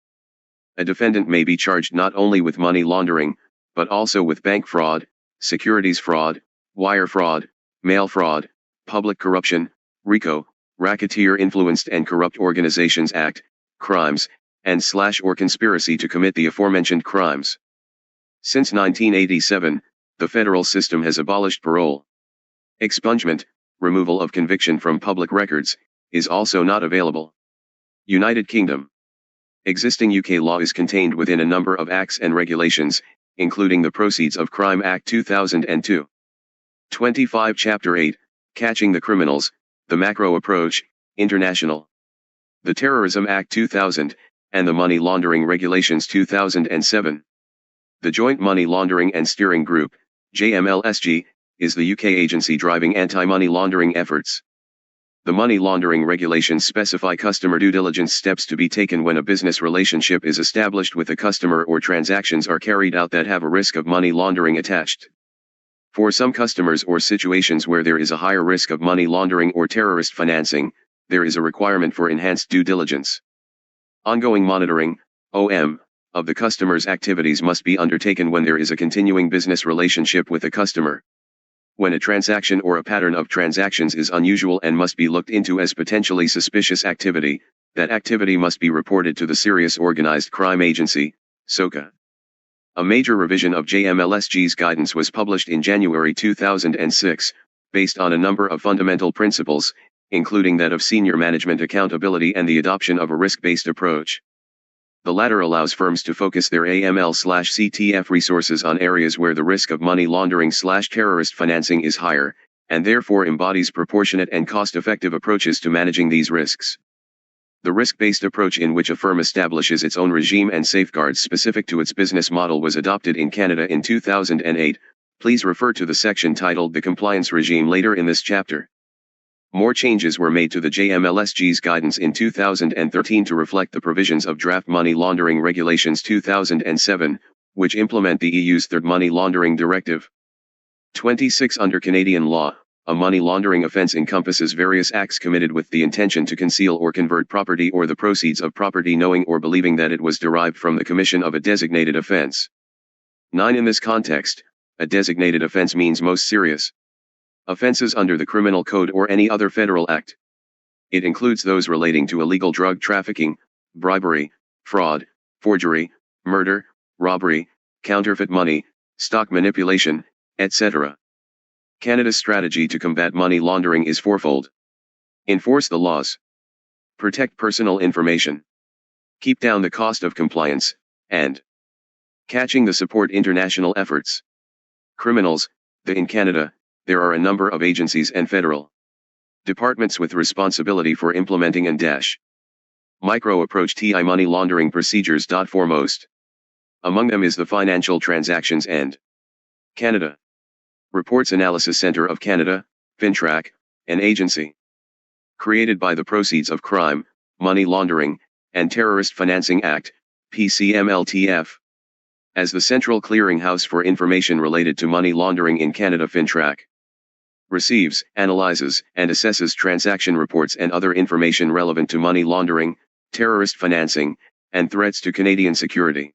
B: A defendant may be charged not only with money laundering, but also with bank fraud, securities fraud, wire fraud, mail fraud, public corruption, RICO, Racketeer Influenced and Corrupt Organizations Act, crimes, and / or conspiracy to commit the aforementioned crimes. Since 1987, the federal system has abolished parole. Expungement, removal of conviction from public records, is also not available. United Kingdom. Existing UK law is contained within a number of acts and regulations, including the Proceeds of Crime Act 2002. 25 Chapter 8, Catching the Criminals, the Macro Approach, International. The Terrorism Act 2000, and the Money Laundering Regulations 2007. The Joint Money Laundering and Steering Group, JMLSG, is the UK agency driving anti-money laundering efforts. The money laundering regulations specify customer due diligence steps to be taken when a business relationship is established with a customer or transactions are carried out that have a risk of money laundering attached. For some customers or situations where there is a higher risk of money laundering or terrorist financing, there is a requirement for enhanced due diligence. Ongoing monitoring, OM, of the customer's activities must be undertaken when there is a continuing business relationship with a customer. When a transaction or a pattern of transactions is unusual and must be looked into as potentially suspicious activity, that activity must be reported to the Serious Organized Crime Agency, SOCA. A major revision of JMLSG's guidance was published in January 2006, based on a number of fundamental principles, including that of senior management accountability and the adoption of a risk-based approach. The latter allows firms to focus their AML/CTF resources on areas where the risk of money laundering/terrorist financing is higher, and therefore embodies proportionate and cost-effective approaches to managing these risks. The risk-based approach in which a firm establishes its own regime and safeguards specific to its business model was adopted in Canada in 2008. Please refer to the section titled The Compliance Regime later in this chapter. More changes were made to the JMLSG's guidance in 2013 to reflect the provisions of Draft Money Laundering Regulations 2007, which implement the EU's Third Money Laundering Directive. 26 Under Canadian law, a money laundering offence encompasses various acts committed with the intention to conceal or convert property or the proceeds of property knowing or believing that it was derived from the commission of a designated offence. 9 In this context, a designated offence means most serious offences under the Criminal Code or any other federal act. It includes those relating to illegal drug trafficking, bribery, fraud, forgery, murder, robbery, counterfeit money, stock manipulation, etc. Canada's strategy to combat money laundering is fourfold. Enforce the laws. Protect personal information. Keep down the cost of compliance, and catching the support international efforts. Criminals, in Canada, there are a number of agencies and federal departments with responsibility for implementing and micro approach to money laundering procedures. Foremost among them is the Financial Transactions and Canada Reports Analysis Centre of Canada, FINTRAC, an agency created by the Proceeds of Crime, Money Laundering, and Terrorist Financing Act, PCMLTF. As the central clearinghouse for information related to money laundering in Canada, FINTRAC receives, analyzes, and assesses transaction reports and other information relevant to money laundering, terrorist financing, and threats to Canadian security.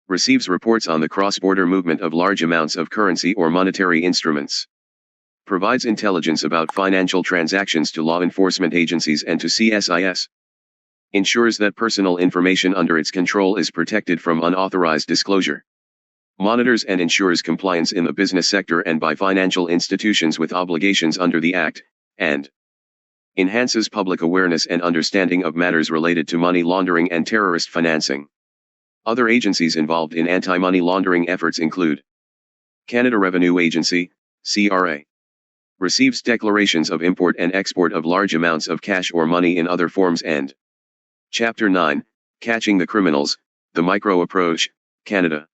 B: Receives reports on the cross-border movement of large amounts of currency or monetary instruments. Provides intelligence about financial transactions to law enforcement agencies and to CSIS. Ensures that personal information under its control is protected from unauthorized disclosure. Monitors and ensures compliance in the business sector and by financial institutions with obligations under the Act, and enhances public awareness and understanding of matters related to money laundering and terrorist financing. Other agencies involved in anti-money laundering efforts include Canada Revenue Agency, CRA. Receives declarations of import and export of large amounts of cash or money in other forms, and Chapter 9, Catching the Criminals, the Micro Approach, Canada.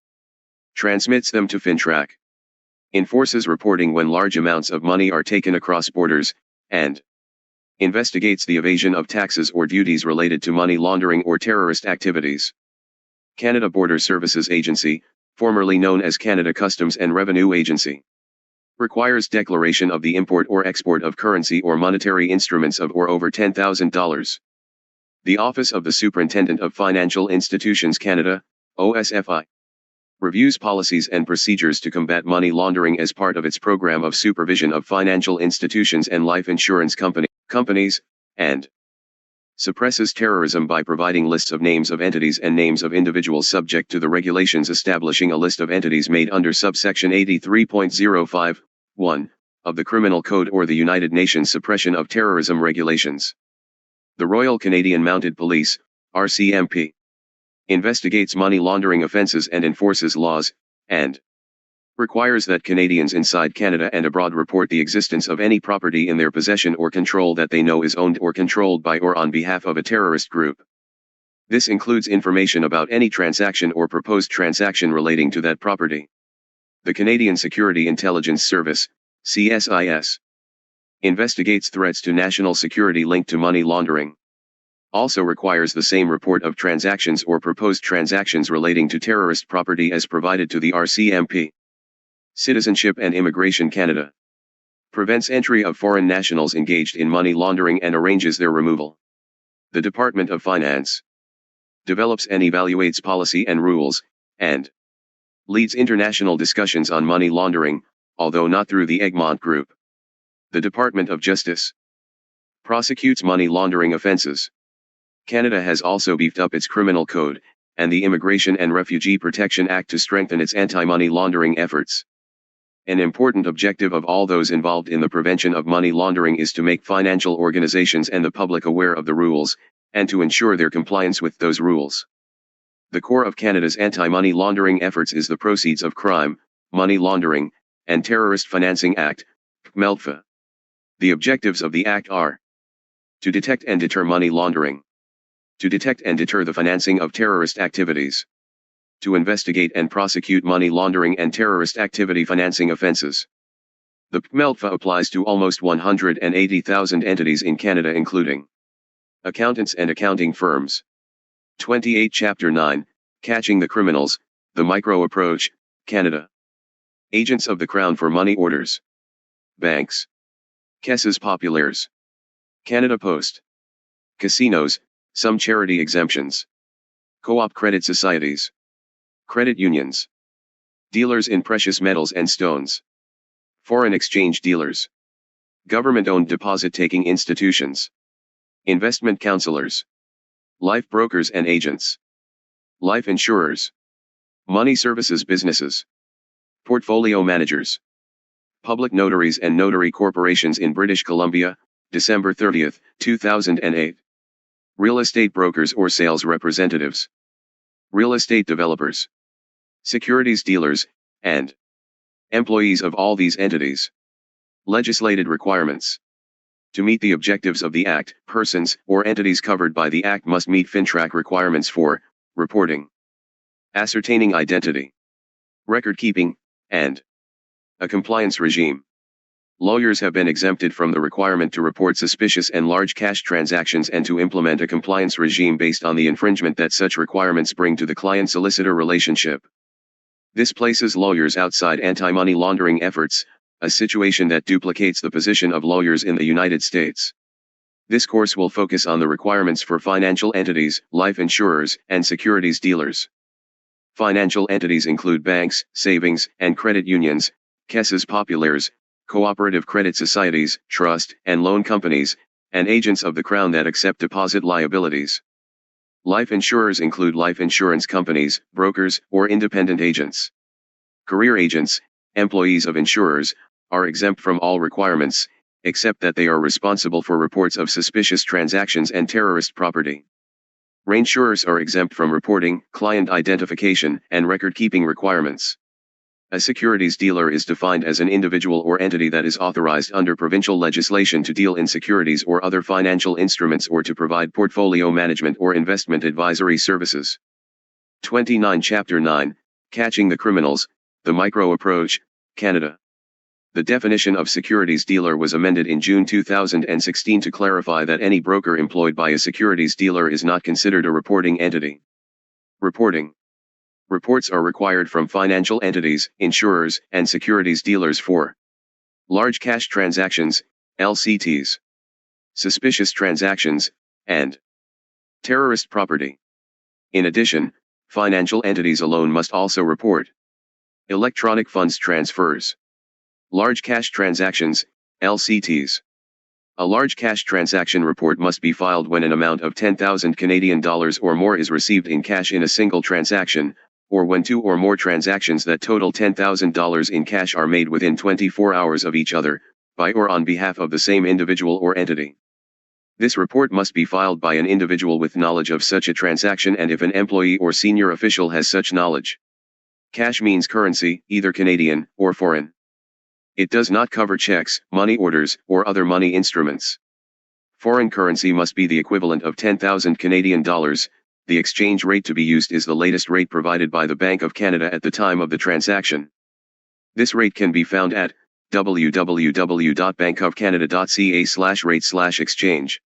B: Transmits them to FINTRAC. Enforces reporting when large amounts of money are taken across borders, and investigates the evasion of taxes or duties related to money laundering or terrorist activities. Canada Border Services Agency, formerly known as Canada Customs and Revenue Agency. Requires declaration of the import or export of currency or monetary instruments of or over $10,000. The Office of the Superintendent of Financial Institutions Canada, OSFI. Reviews policies and procedures to combat money laundering as part of its program of supervision of financial institutions and life insurance companies, and suppresses terrorism by providing lists of names of entities and names of individuals subject to the regulations establishing a list of entities made under subsection 83.05(1) of the Criminal Code or the United Nations Suppression of Terrorism Regulations. The Royal Canadian Mounted Police, RCMP. Investigates money laundering offences and enforces laws, and requires that Canadians inside Canada and abroad report the existence of any property in their possession or control that they know is owned or controlled by or on behalf of a terrorist group. This includes information about any transaction or proposed transaction relating to that property. The Canadian Security Intelligence Service, CSIS. Investigates threats to national security linked to money laundering. Also requires the same report of transactions or proposed transactions relating to terrorist property as provided to the RCMP. Citizenship and Immigration Canada prevents entry of foreign nationals engaged in money laundering and arranges their removal. The Department of Finance develops and evaluates policy and rules, and leads international discussions on money laundering, although not through the Egmont Group. The Department of Justice prosecutes money laundering offenses. Canada has also beefed up its criminal code, and the Immigration and Refugee Protection Act to strengthen its anti-money laundering efforts. An important objective of all those involved in the prevention of money laundering is to make financial organizations and the public aware of the rules, and to ensure their compliance with those rules. The core of Canada's anti-money laundering efforts is the Proceeds of Crime, Money Laundering, and Terrorist Financing Act, (MELFA). The objectives of the Act are to detect and deter money laundering, to detect and deter the financing of terrorist activities, to investigate and prosecute money laundering and terrorist activity financing offenses. The MELFA applies to almost 180,000 entities in Canada, including accountants and accounting firms. 28 Chapter 9, Catching the Criminals, The Micro Approach, Canada. Agents of the Crown for money orders. Banks. Caisses populaires. Canada Post. Casinos, some charity exemptions. Co-op credit societies. Credit unions. Dealers in precious metals and stones. Foreign exchange dealers. Government-owned deposit-taking institutions. Investment counselors. Life brokers and agents. Life insurers. Money services businesses. Portfolio managers. Public notaries and notary corporations in British Columbia, December 30, 2008. Real estate brokers or sales representatives. Real estate developers. Securities dealers, and employees of all these entities. Legislated requirements. To meet the objectives of the Act, persons or entities covered by the Act must meet FINTRAC requirements for reporting, ascertaining identity, record-keeping, and a compliance regime. Lawyers have been exempted from the requirement to report suspicious and large cash transactions and to implement a compliance regime based on the infringement that such requirements bring to the client-solicitor relationship. This places lawyers outside anti-money laundering efforts, a situation that duplicates the position of lawyers in the United States. This course will focus on the requirements for financial entities, life insurers, and securities dealers. Financial entities include banks, savings and credit unions, caisses populaires, cooperative credit societies, trust and loan companies, and agents of the Crown that accept deposit liabilities. Life insurers include life insurance companies, brokers, or independent agents. Career agents, employees of insurers, are exempt from all requirements, except that they are responsible for reports of suspicious transactions and terrorist property. Reinsurers are exempt from reporting, client identification, and record-keeping requirements. A securities dealer is defined as an individual or entity that is authorized under provincial legislation to deal in securities or other financial instruments or to provide portfolio management or investment advisory services. 29 Chapter 9, Catching the Criminals, The Micro Approach, Canada. The definition of securities dealer was amended in June 2016 to clarify that any broker employed by a securities dealer is not considered a reporting entity. Reporting. Reports are required from financial entities, insurers, and securities dealers for large cash transactions, LCTs, suspicious transactions, and terrorist property. In addition, financial entities alone must also report electronic funds transfers, large cash transactions, LCTs. A large cash transaction report must be filed when an amount of 10,000 Canadian dollars or more is received in cash in a single transaction, or when two or more transactions that total $10,000 in cash are made within 24 hours of each other, by or on behalf of the same individual or entity. This report must be filed by an individual with knowledge of such a transaction and if an employee or senior official has such knowledge. Cash means currency, either Canadian or foreign. It does not cover checks, money orders, or other money instruments. Foreign currency must be the equivalent of 10,000 Canadian dollars. The exchange rate to be used is the latest rate provided by the Bank of Canada at the time of the transaction. This rate can be found at www.bankofcanada.ca/rate/exchange.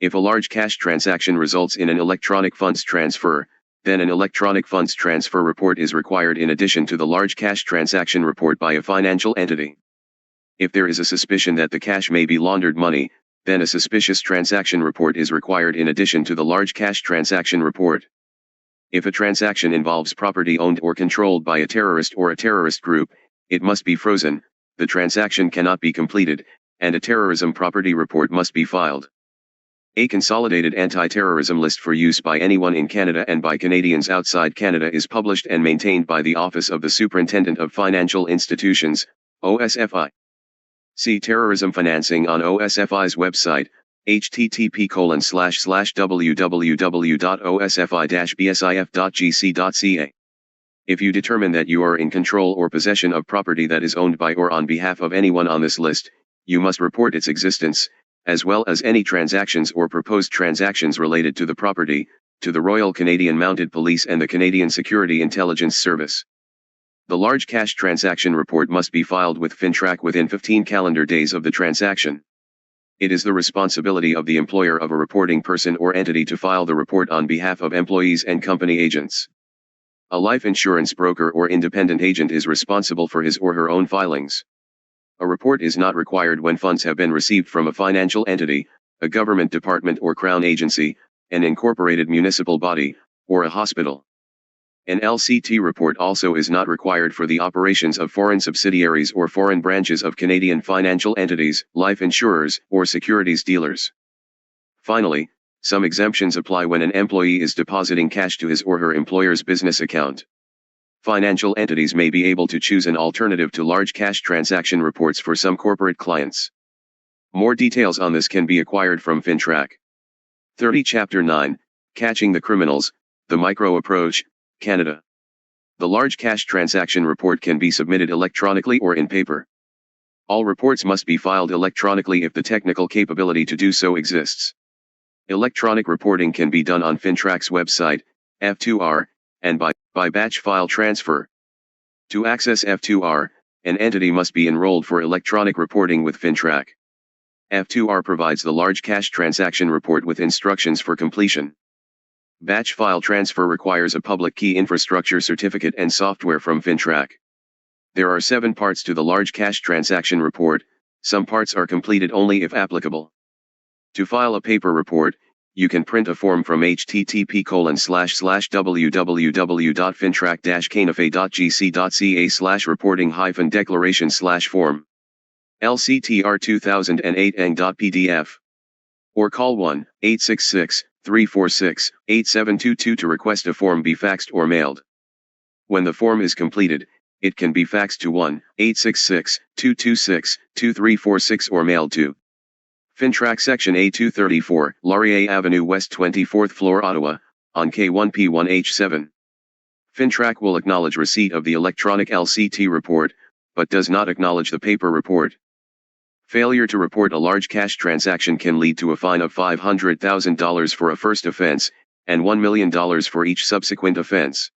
B: If a large cash transaction results in an electronic funds transfer, then an electronic funds transfer report is required in addition to the large cash transaction report by a financial entity. If there is a suspicion that the cash may be laundered money, then a suspicious transaction report is required in addition to the large cash transaction report. If a transaction involves property owned or controlled by a terrorist or a terrorist group, it must be frozen, the transaction cannot be completed, and a terrorism property report must be filed. A consolidated anti-terrorism list for use by anyone in Canada and by Canadians outside Canada is published and maintained by the Office of the Superintendent of Financial Institutions, OSFI. See terrorism financing on OSFI's website, http://www.osfi-bsif.gc.ca. If you determine that you are in control or possession of property that is owned by or on behalf of anyone on this list, you must report its existence, as well as any transactions or proposed transactions related to the property, to the Royal Canadian Mounted Police and the Canadian Security Intelligence Service. The large cash transaction report must be filed with FINTRAC within 15 calendar days of the transaction. It is the responsibility of the employer of a reporting person or entity to file the report on behalf of employees and company agents. A life insurance broker or independent agent is responsible for his or her own filings. A report is not required when funds have been received from a financial entity, a government department or crown agency, an incorporated municipal body, or a hospital. An LCT report also is not required for the operations of foreign subsidiaries or foreign branches of Canadian financial entities, life insurers, or securities dealers. Finally, some exemptions apply when an employee is depositing cash to his or her employer's business account. Financial entities may be able to choose an alternative to large cash transaction reports for some corporate clients. More details on this can be acquired from FINTRAC. 30 Chapter 9, Catching the Criminals, the Micro Approach, Canada. The large cash transaction report can be submitted electronically or in paper. All reports must be filed electronically if the technical capability to do so exists. Electronic reporting can be done on FINTRAC's website, F2R, and by batch file transfer. To access F2R, an entity must be enrolled for electronic reporting with FINTRAC. F2R provides the large cash transaction report with instructions for completion. Batch file transfer requires a public key infrastructure certificate and software from FINTRAC. There are 7 parts to the large cash transaction report, some parts are completed only if applicable. To file a paper report, you can print a form from http://www.fintrac-canafe.gc.ca/reporting-declaration/form. LCTR 2008 eng.pdf. Or call 1-866-346-8722 to request a form be faxed or mailed. When the form is completed, it can be faxed to 1-866-226-2346 or mailed to FINTRAC Section A234, Laurier Avenue West 24th floor Ottawa, on K1P1H7. FINTRAC will acknowledge receipt of the electronic LCT report, but does not acknowledge the paper report. Failure to report a large cash transaction can lead to a fine of $500,000 for a first offense, and $1 million for each subsequent offense.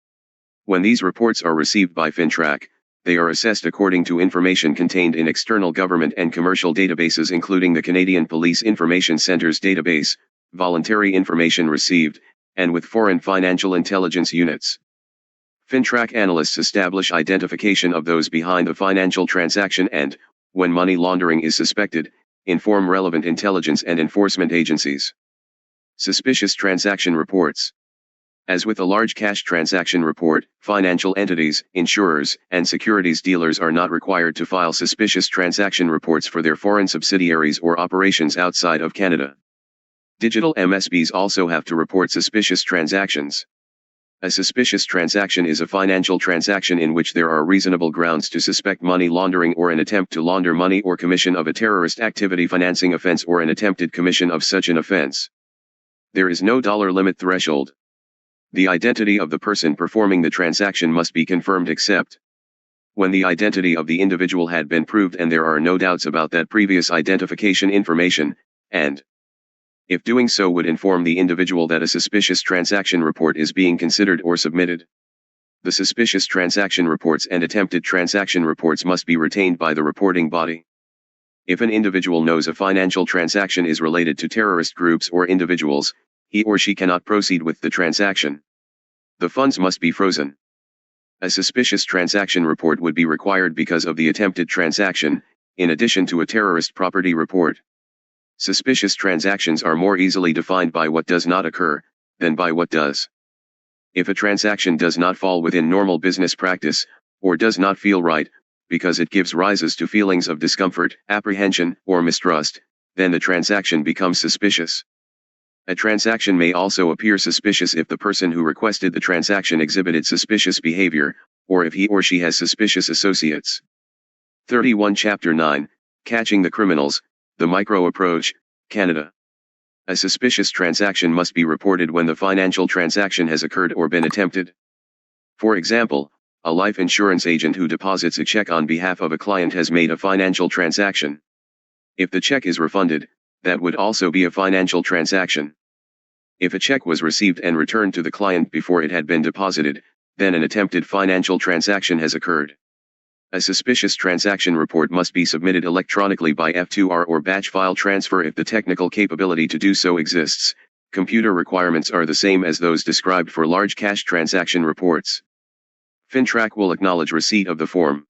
B: When these reports are received by FINTRAC, they are assessed according to information contained in external government and commercial databases including the Canadian Police Information Centre's database, voluntary information received, and with foreign financial intelligence units. FINTRAC analysts establish identification of those behind a financial transaction and, when money laundering is suspected, inform relevant intelligence and enforcement agencies. Suspicious transaction reports. As with a large cash transaction report, financial entities, insurers, and securities dealers are not required to file suspicious transaction reports for their foreign subsidiaries or operations outside of Canada. Digital MSBs also have to report suspicious transactions. A suspicious transaction is a financial transaction in which there are reasonable grounds to suspect money laundering or an attempt to launder money or commission of a terrorist activity financing offense or an attempted commission of such an offense. There is no dollar limit threshold. The identity of the person performing the transaction must be confirmed except when the identity of the individual had been proved and there are no doubts about that previous identification information, and if doing so would inform the individual that a suspicious transaction report is being considered or submitted. The suspicious transaction reports and attempted transaction reports must be retained by the reporting body. If an individual knows a financial transaction is related to terrorist groups or individuals, he or she cannot proceed with the transaction. The funds must be frozen. A suspicious transaction report would be required because of the attempted transaction, in addition to a terrorist property report. Suspicious transactions are more easily defined by what does not occur, than by what does. If a transaction does not fall within normal business practice, or does not feel right, because it gives rises to feelings of discomfort, apprehension, or mistrust, then the transaction becomes suspicious. A transaction may also appear suspicious if the person who requested the transaction exhibited suspicious behavior, or if he or she has suspicious associates. 31 Chapter 9, Catching the Criminals, the Micro Approach, Canada. A suspicious transaction must be reported when the financial transaction has occurred or been attempted. For example, a life insurance agent who deposits a check on behalf of a client has made a financial transaction. If the check is refunded, that would also be a financial transaction. If a check was received and returned to the client before it had been deposited, then an attempted financial transaction has occurred. A suspicious transaction report must be submitted electronically by F2R or batch file transfer if the technical capability to do so exists. Computer requirements are the same as those described for large cash transaction reports. FinTrack will acknowledge receipt of the form.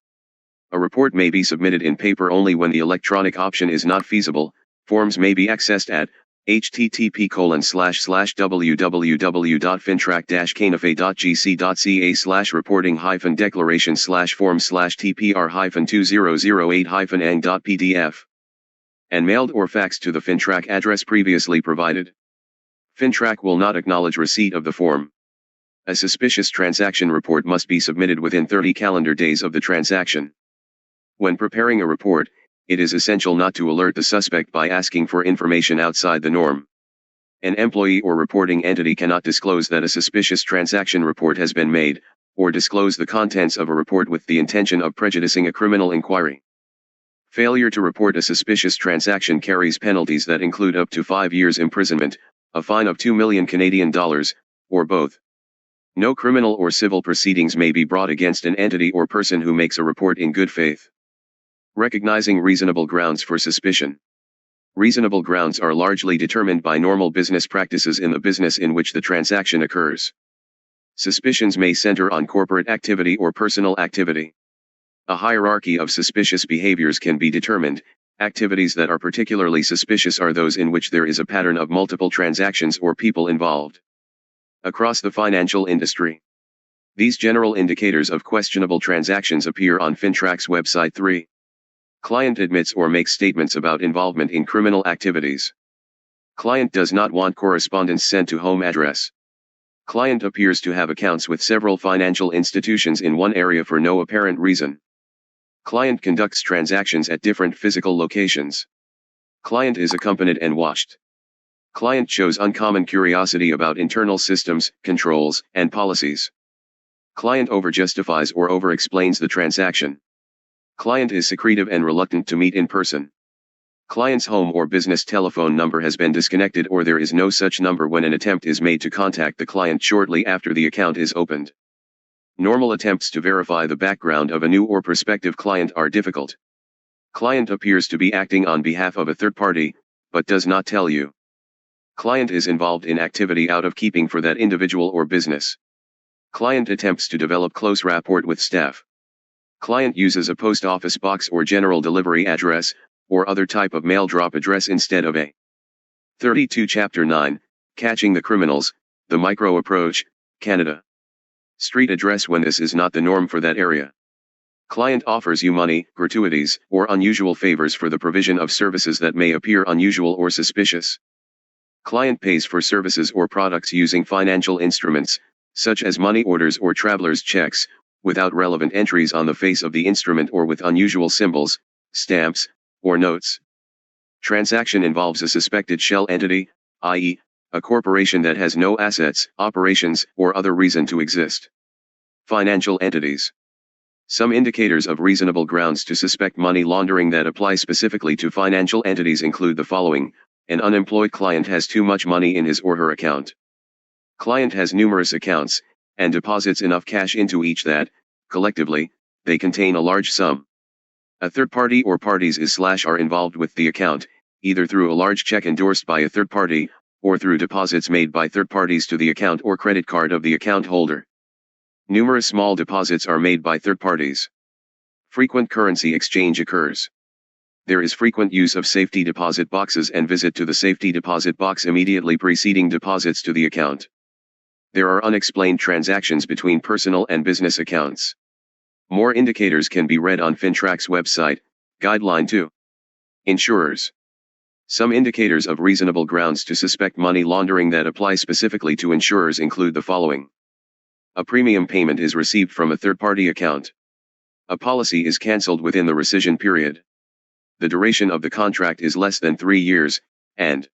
B: A report may be submitted in paper only when the electronic option is not feasible. Forms may be accessed at http://www.fintrack-canada.gc.ca/reporting-decoration/form/tpr-2008-ang.pdf and mailed or faxed to the FinTrack address previously provided. FinTrack will not acknowledge receipt of the form. A suspicious transaction report must be submitted within 30 calendar days of the transaction. When preparing a report, it is essential not to alert the suspect by asking for information outside the norm. An employee or reporting entity cannot disclose that a suspicious transaction report has been made, or disclose the contents of a report with the intention of prejudicing a criminal inquiry. Failure to report a suspicious transaction carries penalties that include up to 5 years imprisonment, a fine of $2 million Canadian dollars, or both. No criminal or civil proceedings may be brought against an entity or person who makes a report in good faith. Recognizing reasonable grounds for suspicion. Reasonable grounds are largely determined by normal business practices in the business in which the transaction occurs. Suspicions may center on corporate activity or personal activity. A hierarchy of suspicious behaviors can be determined. Activities that are particularly suspicious are those in which there is a pattern of multiple transactions or people involved. Across the financial industry, these general indicators of questionable transactions appear on FinTrack's website. 3. Client admits or makes statements about involvement in criminal activities. Client does not want correspondence sent to home address. Client appears to have accounts with several financial institutions in one area for no apparent reason. Client conducts transactions at different physical locations. Client is accompanied and watched. Client shows uncommon curiosity about internal systems, controls, and policies. Client overjustifies or overexplains the transaction. Client is secretive and reluctant to meet in person. Client's home or business telephone number has been disconnected or there is no such number when an attempt is made to contact the client shortly after the account is opened. Normal attempts to verify the background of a new or prospective client are difficult. Client appears to be acting on behalf of a third party, but does not tell you. Client is involved in activity out of keeping for that individual or business. Client attempts to develop close rapport with staff. Client uses a post office box or general delivery address, or other type of mail drop address instead of a. 32 Chapter 9, Catching the Criminals, the Micro Approach, Canada. Street address when this is not the norm for that area. Client offers you money, gratuities, or unusual favors for the provision of services that may appear unusual or suspicious. Client pays for services or products using financial instruments, such as money orders or traveler's checks, without relevant entries on the face of the instrument or with unusual symbols, stamps, or notes. Transaction involves a suspected shell entity, i.e., a corporation that has no assets, operations, or other reason to exist. Financial entities. Some indicators of reasonable grounds to suspect money laundering that apply specifically to financial entities include the following: an unemployed client has too much money in his or her account. Client has numerous accounts, and deposits enough cash into each that, collectively, they contain a large sum. A third party or parties is/are involved with the account, either through a large check endorsed by a third party, or through deposits made by third parties to the account or credit card of the account holder. Numerous small deposits are made by third parties. Frequent currency exchange occurs. There is frequent use of safety deposit boxes and visit to the safety deposit box immediately preceding deposits to the account. There are unexplained transactions between personal and business accounts. More indicators can be read on FINTRAC's website, Guideline 2. Insurers. Some indicators of reasonable grounds to suspect money laundering that apply specifically to insurers include the following. A premium payment is received from a third-party account. A policy is cancelled within the rescission period. The duration of the contract is less than 3 years, and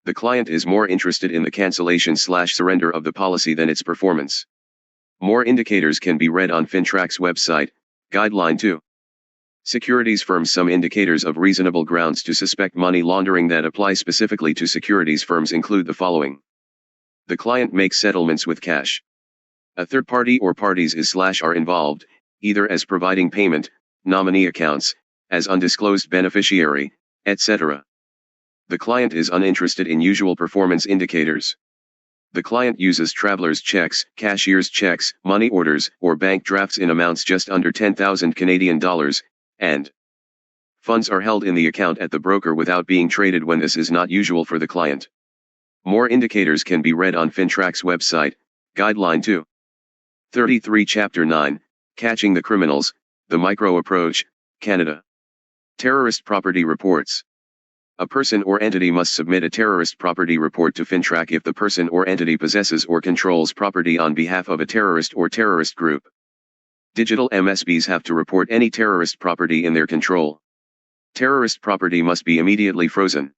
B: the client is more interested in the cancellation/surrender of the policy than its performance. More indicators can be read on FINTRAC's website, Guideline 2. Securities firms. Some indicators of reasonable grounds to suspect money laundering that apply specifically to securities firms include the following. The client makes settlements with cash. A third party or parties is/are involved, either as providing payment, nominee accounts, as undisclosed beneficiary, etc. The client is uninterested in usual performance indicators. The client uses traveler's checks, cashier's checks, money orders, or bank drafts in amounts just under 10,000 Canadian dollars, and funds are held in the account at the broker without being traded when this is not usual for the client. More indicators can be read on FINTRAC's website, Guideline 2. 33 Chapter 9, Catching the Criminals, The Micro Approach, Canada. Terrorist Property Reports. A person or entity must submit a terrorist property report to FINTRAC if the person or entity possesses or controls property on behalf of a terrorist or terrorist group. Digital MSBs have to report any terrorist property in their control. Terrorist property must be immediately frozen.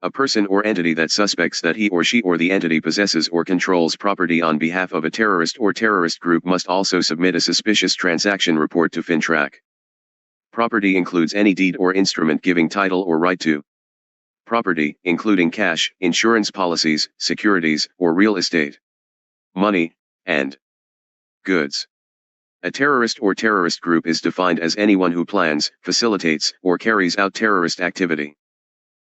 B: A person or entity that suspects that he or she or the entity possesses or controls property on behalf of a terrorist or terrorist group must also submit a suspicious transaction report to FINTRAC. Property includes any deed or instrument giving title or right to property, including cash, insurance policies, securities, or real estate, money, and goods. A terrorist or terrorist group is defined as anyone who plans, facilitates, or carries out terrorist activity.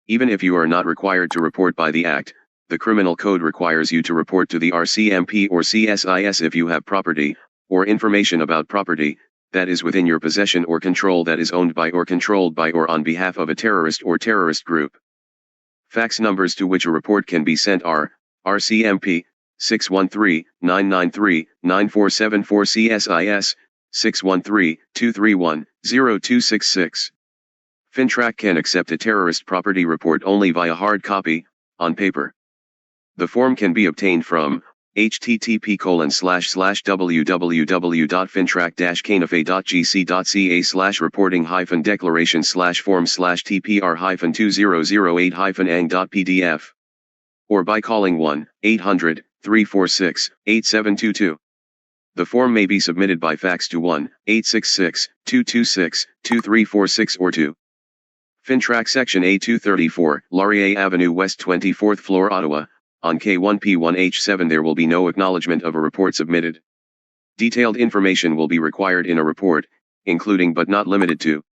B: Even if you are not required to report by the Act, the Criminal Code requires you to report to the RCMP or CSIS if you have property, or information about property, that is within your possession or control that is owned by or controlled by or on behalf of a terrorist or terrorist group. Fax numbers to which a report can be sent are, RCMP, 613-993-9474 CSIS, 613-231-0266. FINTRAC can accept a terrorist property report only via hard copy, on paper. The form can be obtained from http://www.fintrac-canafe.gc.ca/reporting-declaration/form/tpr-2008-ang.pdf or by calling 1-800-346-8722. The form may be submitted by fax to 1-866-226-2346 or to FINTRAC Section A234, Laurier Avenue West 24th floor Ottawa, on K1P1H7. There will be no acknowledgement of a report submitted. Detailed information will be required in a report, including but not limited to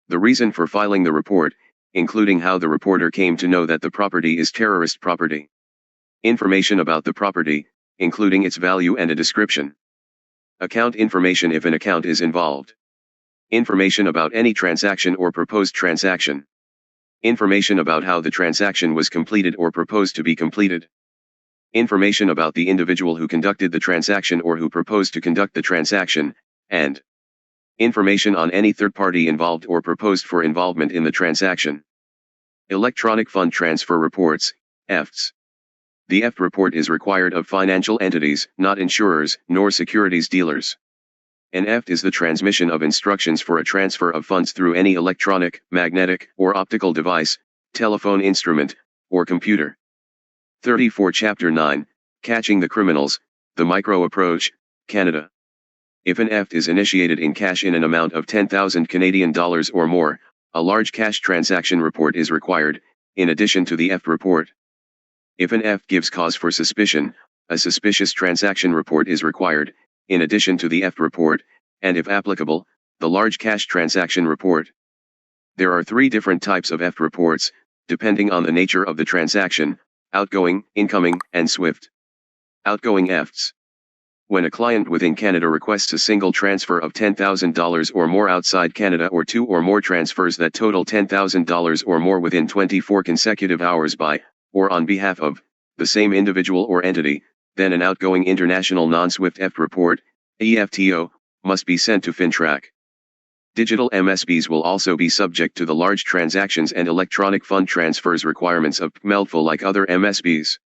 B: the reason for filing the report, including how the reporter came to know that the property is terrorist property. Information about the property, including its value and a description. Account information if an account is involved. Information about any transaction or proposed transaction. Information about how the transaction was completed or proposed to be completed. Information about the individual who conducted the transaction or who proposed to conduct the transaction, and information on any third party involved or proposed for involvement in the transaction. Electronic Fund Transfer Reports, EFTs. The EFT report is required of financial entities, not insurers, nor securities dealers. An EFT is the transmission of instructions for a transfer of funds through any electronic, magnetic, or optical device, telephone instrument, or computer. 34 Chapter 9, Catching the Criminals, The Micro Approach, Canada. If an EFT is initiated in cash in an amount of 10,000 Canadian dollars or more, a large cash transaction report is required, in addition to the EFT report. If an EFT gives cause for suspicion, a suspicious transaction report is required, in addition to the EFT report, and if applicable, the large cash transaction report. There are 3 different types of EFT reports, depending on the nature of the transaction, outgoing, incoming, and SWIFT. Outgoing EFTs. When a client within Canada requests a single transfer of $10,000 or more outside Canada, or two or more transfers that total $10,000 or more within 24 consecutive hours by, or on behalf of, the same individual or entity, then an outgoing international non-SWIFT EFT report, EFTO, must be sent to FINTRAC. Digital MSBs will also be subject to the large transactions and electronic fund transfers requirements of PMELFO like other MSBs.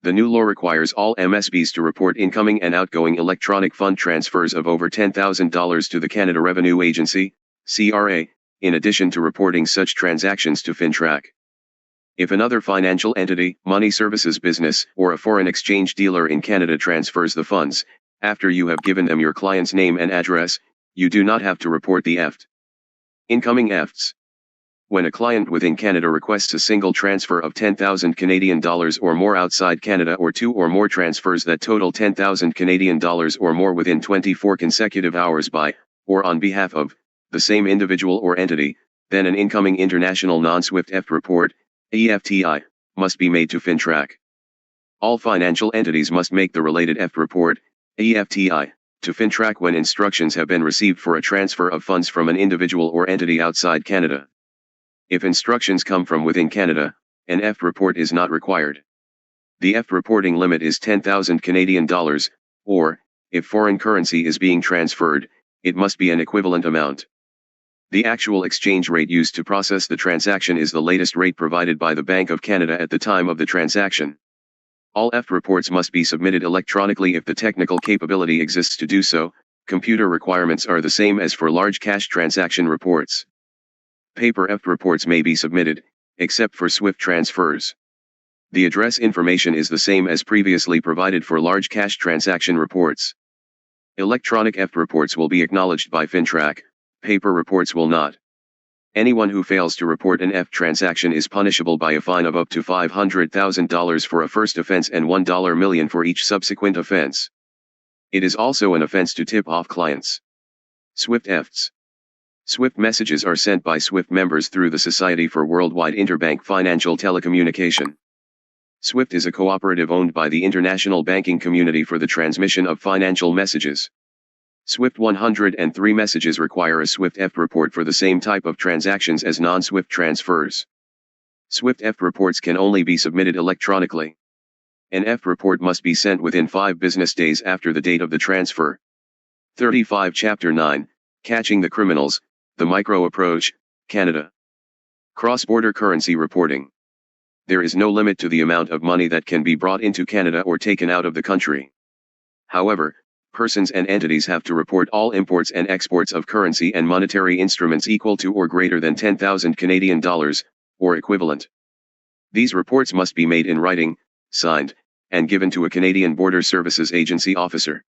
B: The new law requires all MSBs to report incoming and outgoing electronic fund transfers of over $10,000 to the Canada Revenue Agency, CRA, in addition to reporting such transactions to FINTRAC. If another financial entity, money services business, or a foreign exchange dealer in Canada transfers the funds, after you have given them your client's name and address, you do not have to report the EFT. Incoming EFTs. When a client within Canada requests a single transfer of $10,000 or more outside Canada, or two or more transfers that total $10,000 or more within 24 consecutive hours by, or on behalf of, the same individual or entity, then an incoming international non-SWIFT EFT report, EFTI, must be made to FINTRAC. All financial entities must make the related EFT report, EFTI, to FINTRAC when instructions have been received for a transfer of funds from an individual or entity outside Canada. If instructions come from within Canada, an EFT report is not required. The EFT reporting limit is $10,000, or, if foreign currency is being transferred, it must be an equivalent amount. The actual exchange rate used to process the transaction is the latest rate provided by the Bank of Canada at the time of the transaction. All EFT reports must be submitted electronically if the technical capability exists to do so. Computer requirements are the same as for large cash transaction reports. Paper EFT reports may be submitted, except for SWIFT transfers. The address information is the same as previously provided for large cash transaction reports. Electronic EFT reports will be acknowledged by FINTRAC, paper reports will not. Anyone who fails to report an EFT transaction is punishable by a fine of up to $500,000 for a first offense and $1 million for each subsequent offense. It is also an offense to tip off clients. SWIFT EFTs. SWIFT messages are sent by SWIFT members through the Society for Worldwide Interbank Financial Telecommunication. SWIFT is a cooperative owned by the international banking community for the transmission of financial messages. SWIFT 103 messages require a SWIFT EFT report for the same type of transactions as non-SWIFT transfers. SWIFT EFT reports can only be submitted electronically. An EFT report must be sent within 5 business days after the date of the transfer. 35 Chapter 9, Catching the Criminals, the Micro Approach, Canada. Cross-border currency reporting. There is no limit to the amount of money that can be brought into Canada or taken out of the country. However, persons and entities have to report all imports and exports of currency and monetary instruments equal to or greater than $10,000, or equivalent. These reports must be made in writing, signed, and given to a Canadian Border Services Agency officer.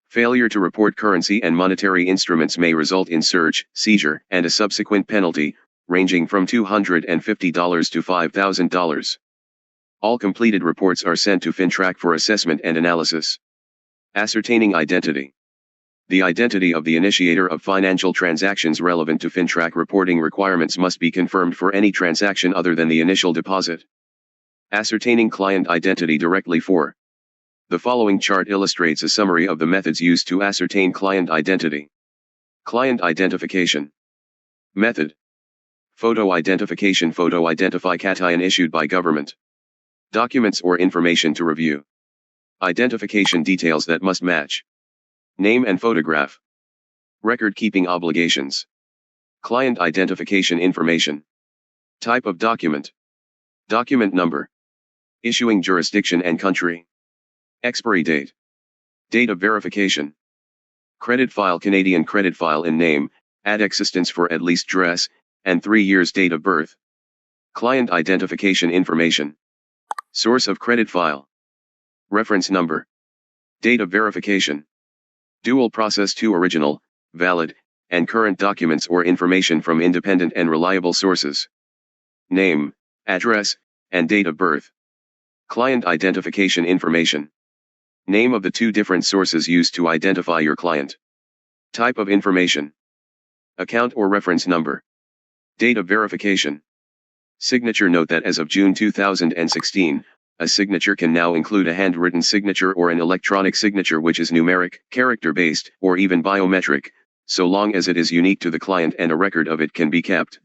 B: Failure to report currency and monetary instruments may result in search, seizure, and a subsequent penalty, ranging from $250 to $5,000. All completed reports are sent to FINTRAC for assessment and analysis. Ascertaining identity. The identity of the initiator of financial transactions relevant to FINTRAC reporting requirements must be confirmed for any transaction other than the initial deposit. Ascertaining client identity directly for. The following chart illustrates a summary of the methods used to ascertain client identity. Client identification. Method. Photo identification. Photo identification issued by government. Documents or information to review. Identification details that must match. Name and photograph. Record-keeping obligations. Client identification information. Type of document. Document number. Issuing jurisdiction and country. Expiry date. Date of verification. Credit file. Canadian credit file in name, ad existence for at least address, and 3 years date of birth. Client identification information. Source of credit file. Reference number. Date of verification. Dual process to original, valid, and current documents or information from independent and reliable sources. Name, address, and date of birth. Client identification information. Name of the 2 different sources used to identify your client. Type of information. Account or reference number. Date of verification. Signature. Note that as of June 2016, A signature can now include a handwritten signature or an electronic signature which is numeric, character-based, or even biometric, so long as it is unique to the client and a record of it can be kept.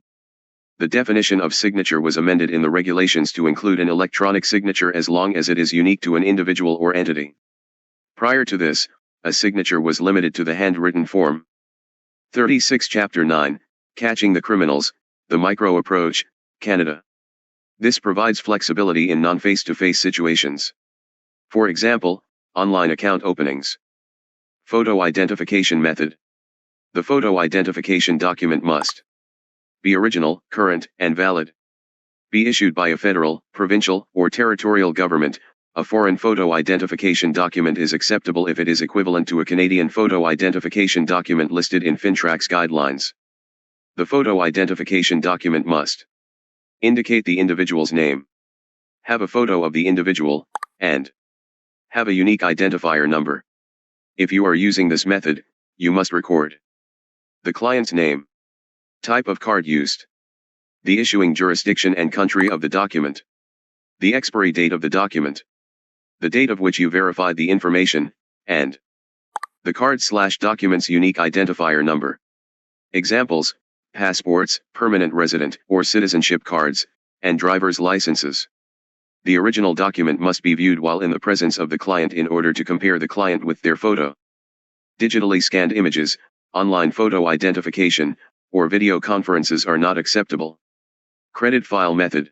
B: The definition of signature was amended in the regulations to include an electronic signature as long as it is unique to an individual or entity. Prior to this, a signature was limited to the handwritten form. 36 Chapter 9, Catching the Criminals, the Micro Approach, Canada. This provides flexibility in non-face-to-face situations. For example, online account openings. Photo identification method. The photo identification document must be original, current, and valid. Be issued by a federal, provincial, or territorial government. A foreign photo identification document is acceptable if it is equivalent to a Canadian photo identification document listed in FINTRAC's guidelines. The photo identification document must indicate the individual's name, have a photo of the individual, and have a unique identifier number. If you are using this method, you must record the client's name, type of card used, the issuing jurisdiction and country of the document, the expiry date of the document, the date of which you verified the information, and the card/document's unique identifier number. Examples: passports, permanent resident or citizenship cards, and driver's licenses. The original document must be viewed while in the presence of the client in order to compare the client with their photo. Digitally scanned images, online photo identification, or video conferences are not acceptable. Credit file method.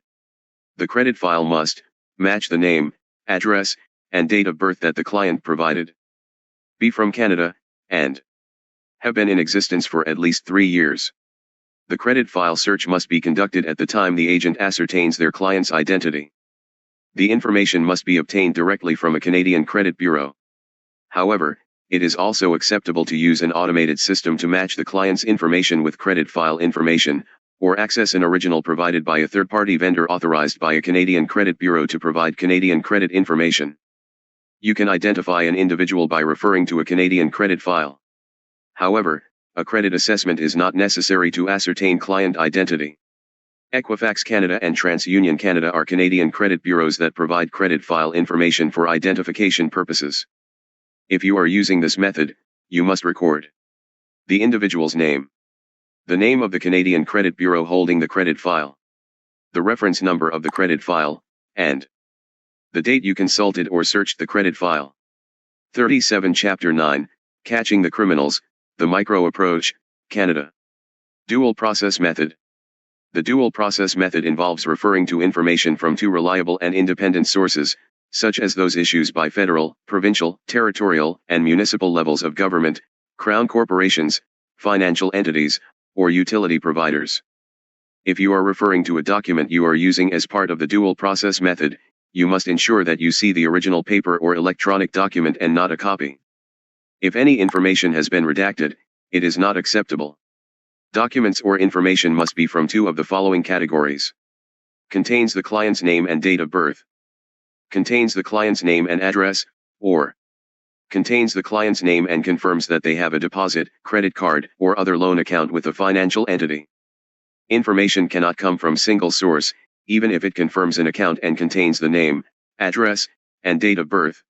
B: The credit file must match the name, address, and date of birth that the client provided, be from Canada, and have been in existence for at least 3 years. The credit file search must be conducted at the time the agent ascertains their client's identity. The information must be obtained directly from a Canadian credit bureau. However, it is also acceptable to use an automated system to match the client's information with credit file information, or access an original provided by a third-party vendor authorized by a Canadian credit bureau to provide Canadian credit information. You can identify an individual by referring to a Canadian credit file. However, a credit assessment is not necessary to ascertain client identity. Equifax Canada and TransUnion Canada are Canadian credit bureaus that provide credit file information for identification purposes. If you are using this method, you must record the individual's name, the name of the Canadian credit bureau holding the credit file, the reference number of the credit file, and the date you consulted or searched the credit file. 37 Chapter 9, Catching the Criminals, the Micro Approach, Canada. Dual Process Method. The dual process method involves referring to information from two reliable and independent sources, such as those issues by federal, provincial, territorial, and municipal levels of government, crown corporations, financial entities, or utility providers. If you are referring to a document you are using as part of the dual process method, you must ensure that you see the original paper or electronic document and not a copy. If any information has been redacted, it is not acceptable. Documents or information must be from two of the following categories. Contains the client's name and date of birth. Contains the client's name and address, or contains the client's name and confirms that they have a deposit, credit card, or other loan account with a financial entity. Information cannot come from single source, even if it confirms an account and contains the name, address, and date of birth.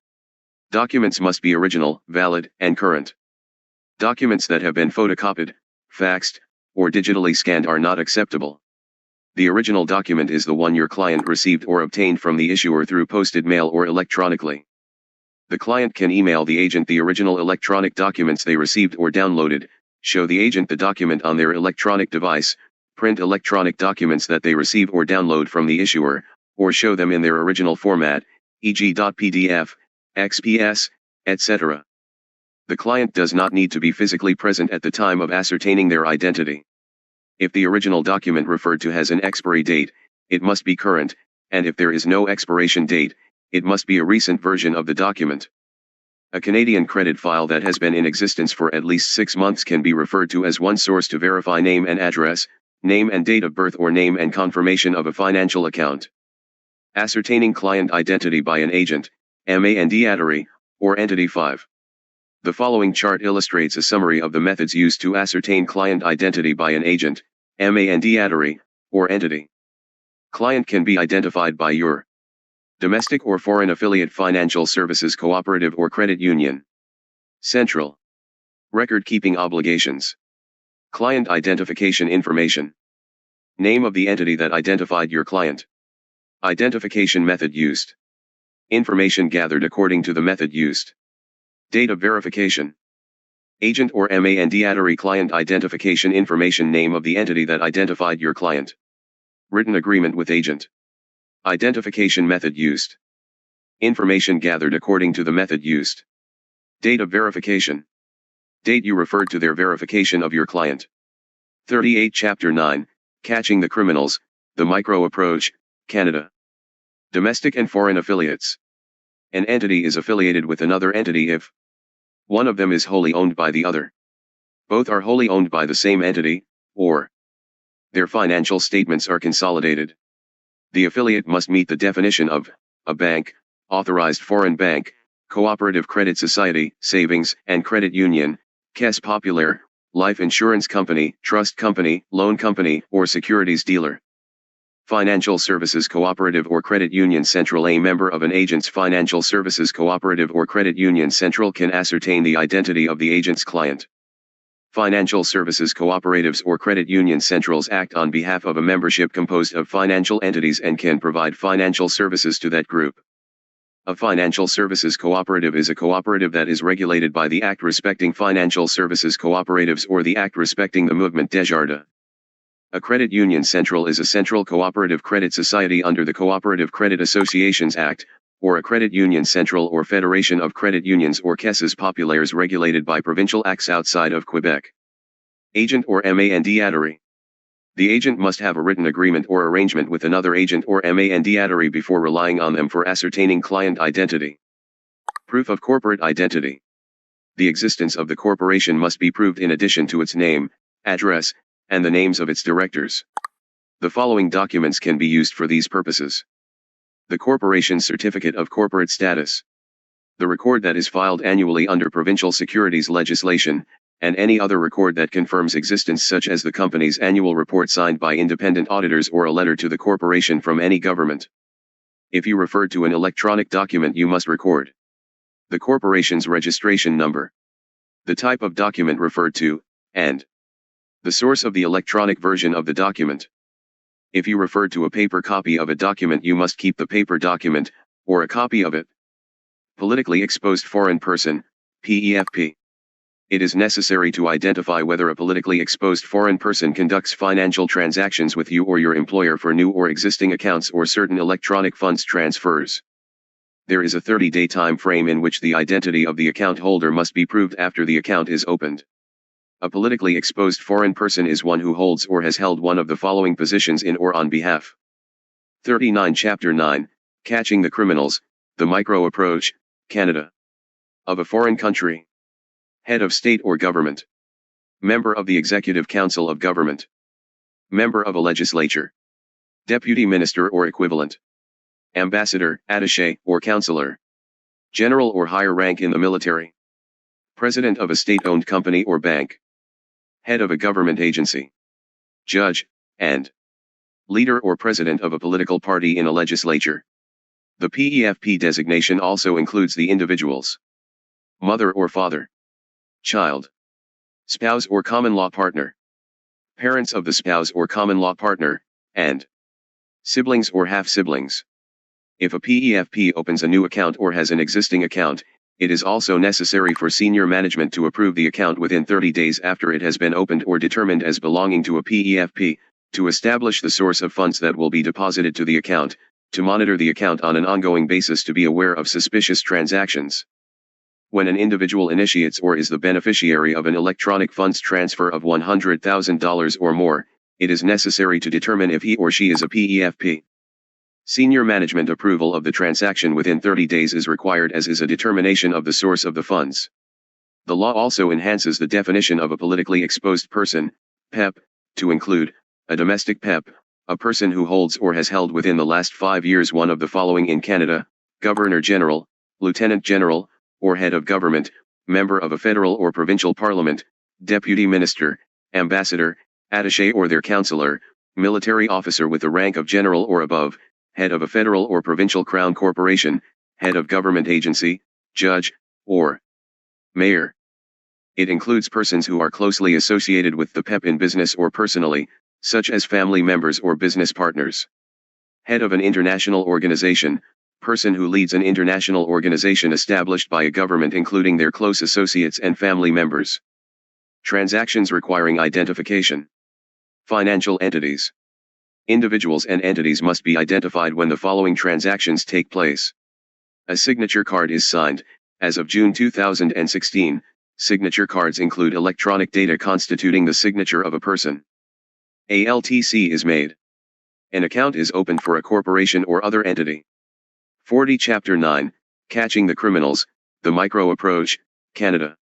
B: Documents must be original, valid, and current. Documents that have been photocopied, faxed, or digitally scanned are not acceptable. The original document is the one your client received or obtained from the issuer through posted mail or electronically. The client can email the agent the original electronic documents they received or downloaded, show the agent the document on their electronic device, print electronic documents that they receive or download from the issuer, or show them in their original format, e.g. .pdf, XPS, etc. The client does not need to be physically present at the time of ascertaining their identity. If the original document referred to has an expiry date, it must be current, and if there is no expiration date, it must be a recent version of the document. A Canadian credit file that has been in existence for at least 6 months can be referred to as one source to verify name and address, name and date of birth or name and confirmation of a financial account. Ascertaining client identity by an agent, mandatory, or entity 5. The following chart illustrates a summary of the methods used to ascertain client identity by an agent, mandatory, or entity. Client can be identified by your Domestic or foreign affiliate financial services cooperative or credit union. Central. Record-keeping obligations. Client identification information. Name of the entity that identified your client. Identification method used. Information gathered according to the method used. Date of verification. Agent or mandatory client identification information. Name of the entity that identified your client. Written agreement with agent. Identification method used. Information gathered according to the method used. Date of verification. Date you referred to their verification of your client. 38 Chapter 9, Catching the Criminals, The Micro Approach, Canada. Domestic and foreign affiliates. An entity is affiliated with another entity if one of them is wholly owned by the other, both are wholly owned by the same entity, or their financial statements are consolidated. The affiliate must meet the definition of a bank, authorized foreign bank, cooperative credit society, savings and credit union, caisse populaire, life insurance company, trust company, loan company, or securities dealer. Financial services cooperative or credit union central. A member of an agent's financial services cooperative or credit union central can ascertain the identity of the agent's client. Financial services cooperatives or credit union centrals act on behalf of a membership composed of financial entities and can provide financial services to that group. A financial services cooperative is a cooperative that is regulated by the Act respecting financial services cooperatives or the Act respecting the Mouvement Desjardins. A credit union central is a central cooperative credit society under the Cooperative Credit Associations Act, or a credit union central or federation of credit unions or caisses populaires regulated by provincial acts outside of Quebec. Agent or mandatory. The agent must have a written agreement or arrangement with another agent or mandatory before relying on them for ascertaining client identity. Proof of corporate identity. The existence of the corporation must be proved in addition to its name, address, and the names of its directors. The following documents can be used for these purposes. The corporation's certificate of corporate status. The record that is filed annually under provincial securities legislation, and any other record that confirms existence such as the company's annual report signed by independent auditors or a letter to the corporation from any government. If you refer to an electronic document, you must record the corporation's registration number, the type of document referred to, and the source of the electronic version of the document. If you refer to a paper copy of a document, you must keep the paper document, or a copy of it. Politically exposed foreign person, PEFP. It is necessary to identify whether a politically exposed foreign person conducts financial transactions with you or your employer for new or existing accounts or certain electronic funds transfers. There is a 30-day time frame in which the identity of the account holder must be proved after the account is opened. A politically exposed foreign person is one who holds or has held one of the following positions in or on behalf. 39 Chapter 9, Catching the Criminals, The Micro Approach, Canada. Of a foreign country. Head of state or government. Member of the Executive Council of Government. Member of a legislature. Deputy Minister or equivalent. Ambassador, attaché, or counselor. General or higher rank in the military. President of a state-owned company or bank. Head of a government agency. Judge, and leader or president of a political party in a legislature. The PEFP designation also includes the individuals. Mother or father. Child. Spouse or common law partner. Parents of the spouse or common law partner, and siblings or half-siblings. If a PEFP opens a new account or has an existing account, it is also necessary for senior management to approve the account within 30 days after it has been opened or determined as belonging to a PEFP, to establish the source of funds that will be deposited to the account, to monitor the account on an ongoing basis, to be aware of suspicious transactions. When an individual initiates or is the beneficiary of an electronic funds transfer of $100,000 or more, it is necessary to determine if he or she is a PEFP. Senior management approval of the transaction within 30 days is required, as is a determination of the source of the funds. The law also enhances the definition of a politically exposed person, PEP, to include a domestic PEP, a person who holds or has held within the last 5 years one of the following in Canada: Governor General, Lieutenant General, or Head of Government, member of a federal or provincial parliament, Deputy Minister, Ambassador, attaché or their counselor, military officer with the rank of general or above, head of a federal or provincial crown corporation, head of government agency, judge, or mayor. It includes persons who are closely associated with the PEP in business or personally, such as family members or business partners. Head of an international organization, person who leads an international organization established by a government including their close associates and family members. Transactions requiring identification. Financial entities. Individuals and entities must be identified when the following transactions take place. A signature card is signed. As of June 2016, signature cards include electronic data constituting the signature of a person. A LTC is made. An account is opened for a corporation or other entity. 40 Chapter 9, Catching the Criminals, The Micro Approach, Canada.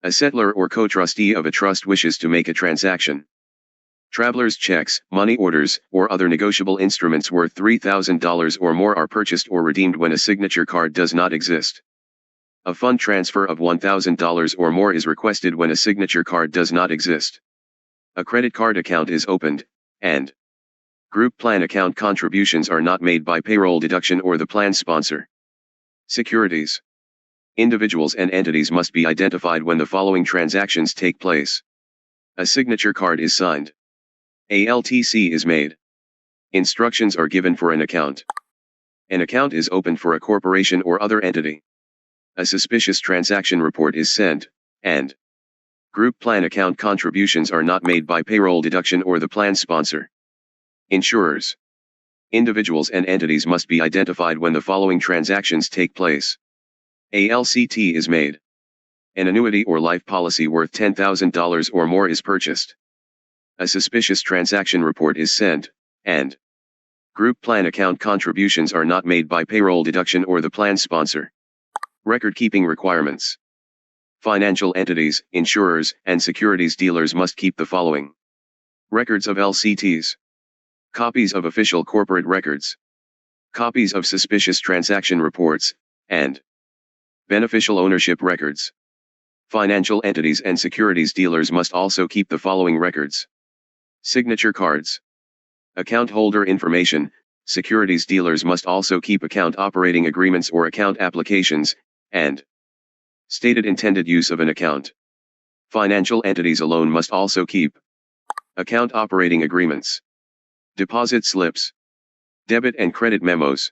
B: A settlor or co-trustee of a trust wishes to make a transaction. Traveler's checks, money orders, or other negotiable instruments worth $3,000 or more are purchased or redeemed when a signature card does not exist. A fund transfer of $1,000 or more is requested when a signature card does not exist. A credit card account is opened, and group plan account contributions are not made by payroll deduction or the plan sponsor. Securities. Individuals and entities must be identified when the following transactions take place. A signature card is signed. A LTC is made. Instructions are given for an account. An account is opened for a corporation or other entity. A suspicious transaction report is sent, and group plan account contributions are not made by payroll deduction or the plan sponsor. Insurers. Individuals and entities must be identified when the following transactions take place. A LCT is made. An annuity or life policy worth $10,000 or more is purchased. A suspicious transaction report is sent, and group plan account contributions are not made by payroll deduction or the plan sponsor. Record-keeping requirements. Financial entities, insurers, and securities dealers must keep the following: records of LCTs, copies of official corporate records, copies of suspicious transaction reports, and beneficial ownership records. Financial entities and securities dealers must also keep the following records: signature cards, account holder information. Securities dealers must also keep account operating agreements or account applications, and stated intended use of an account. Financial entities alone must also keep account operating agreements, deposit slips, debit and credit memos,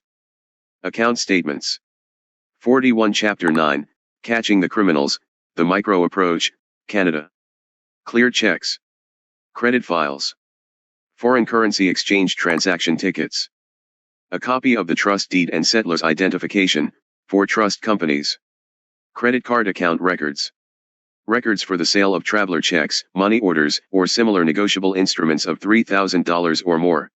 B: account statements. 41 Chapter 9, Catching the Criminals, The Micro Approach, Canada. Clear checks, credit files, foreign currency exchange transaction tickets, a copy of the trust deed and settler's identification, for trust companies, credit card account records, records for the sale of traveler checks, money orders, or similar negotiable instruments of $3,000 or more,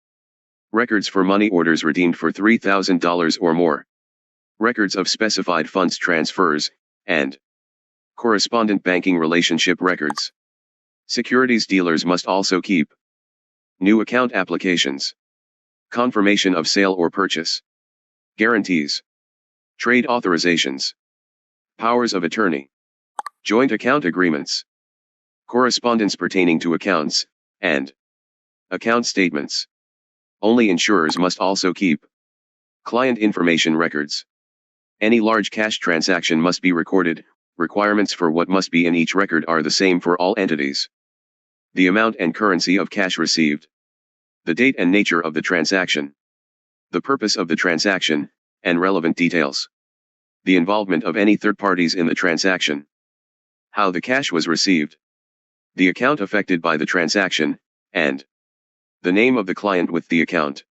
B: records for money orders redeemed for $3,000 or more, records of specified funds transfers, and correspondent banking relationship records. Securities dealers must also keep new account applications, confirmation of sale or purchase, guarantees, trade authorizations, powers of attorney, joint account agreements, correspondence pertaining to accounts, and account statements. Only insurers must also keep client information records. Any large cash transaction must be recorded. Requirements for what must be in each record are the same for all entities. The amount and currency of cash received, the date and nature of the transaction, the purpose of the transaction, and relevant details, the involvement of any third parties in the transaction, how the cash was received, the account affected by the transaction, and the name of the client with the account.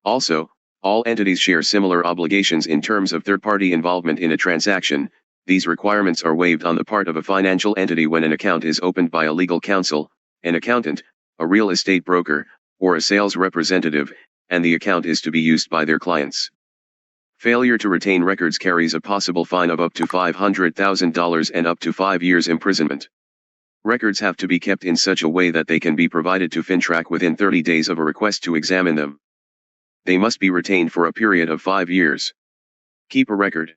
B: Also, all entities share similar obligations in terms of third-party involvement in a transaction. These requirements are waived on the part of a financial entity when an account is opened by a legal counsel, an accountant, a real estate broker, or a sales representative, and the account is to be used by their clients. Failure to retain records carries a possible fine of up to $500,000 and up to 5 years imprisonment. Records have to be kept in such a way that they can be provided to FinTrack within 30 days of a request to examine them. They must be retained for a period of 5 years. Keep a record.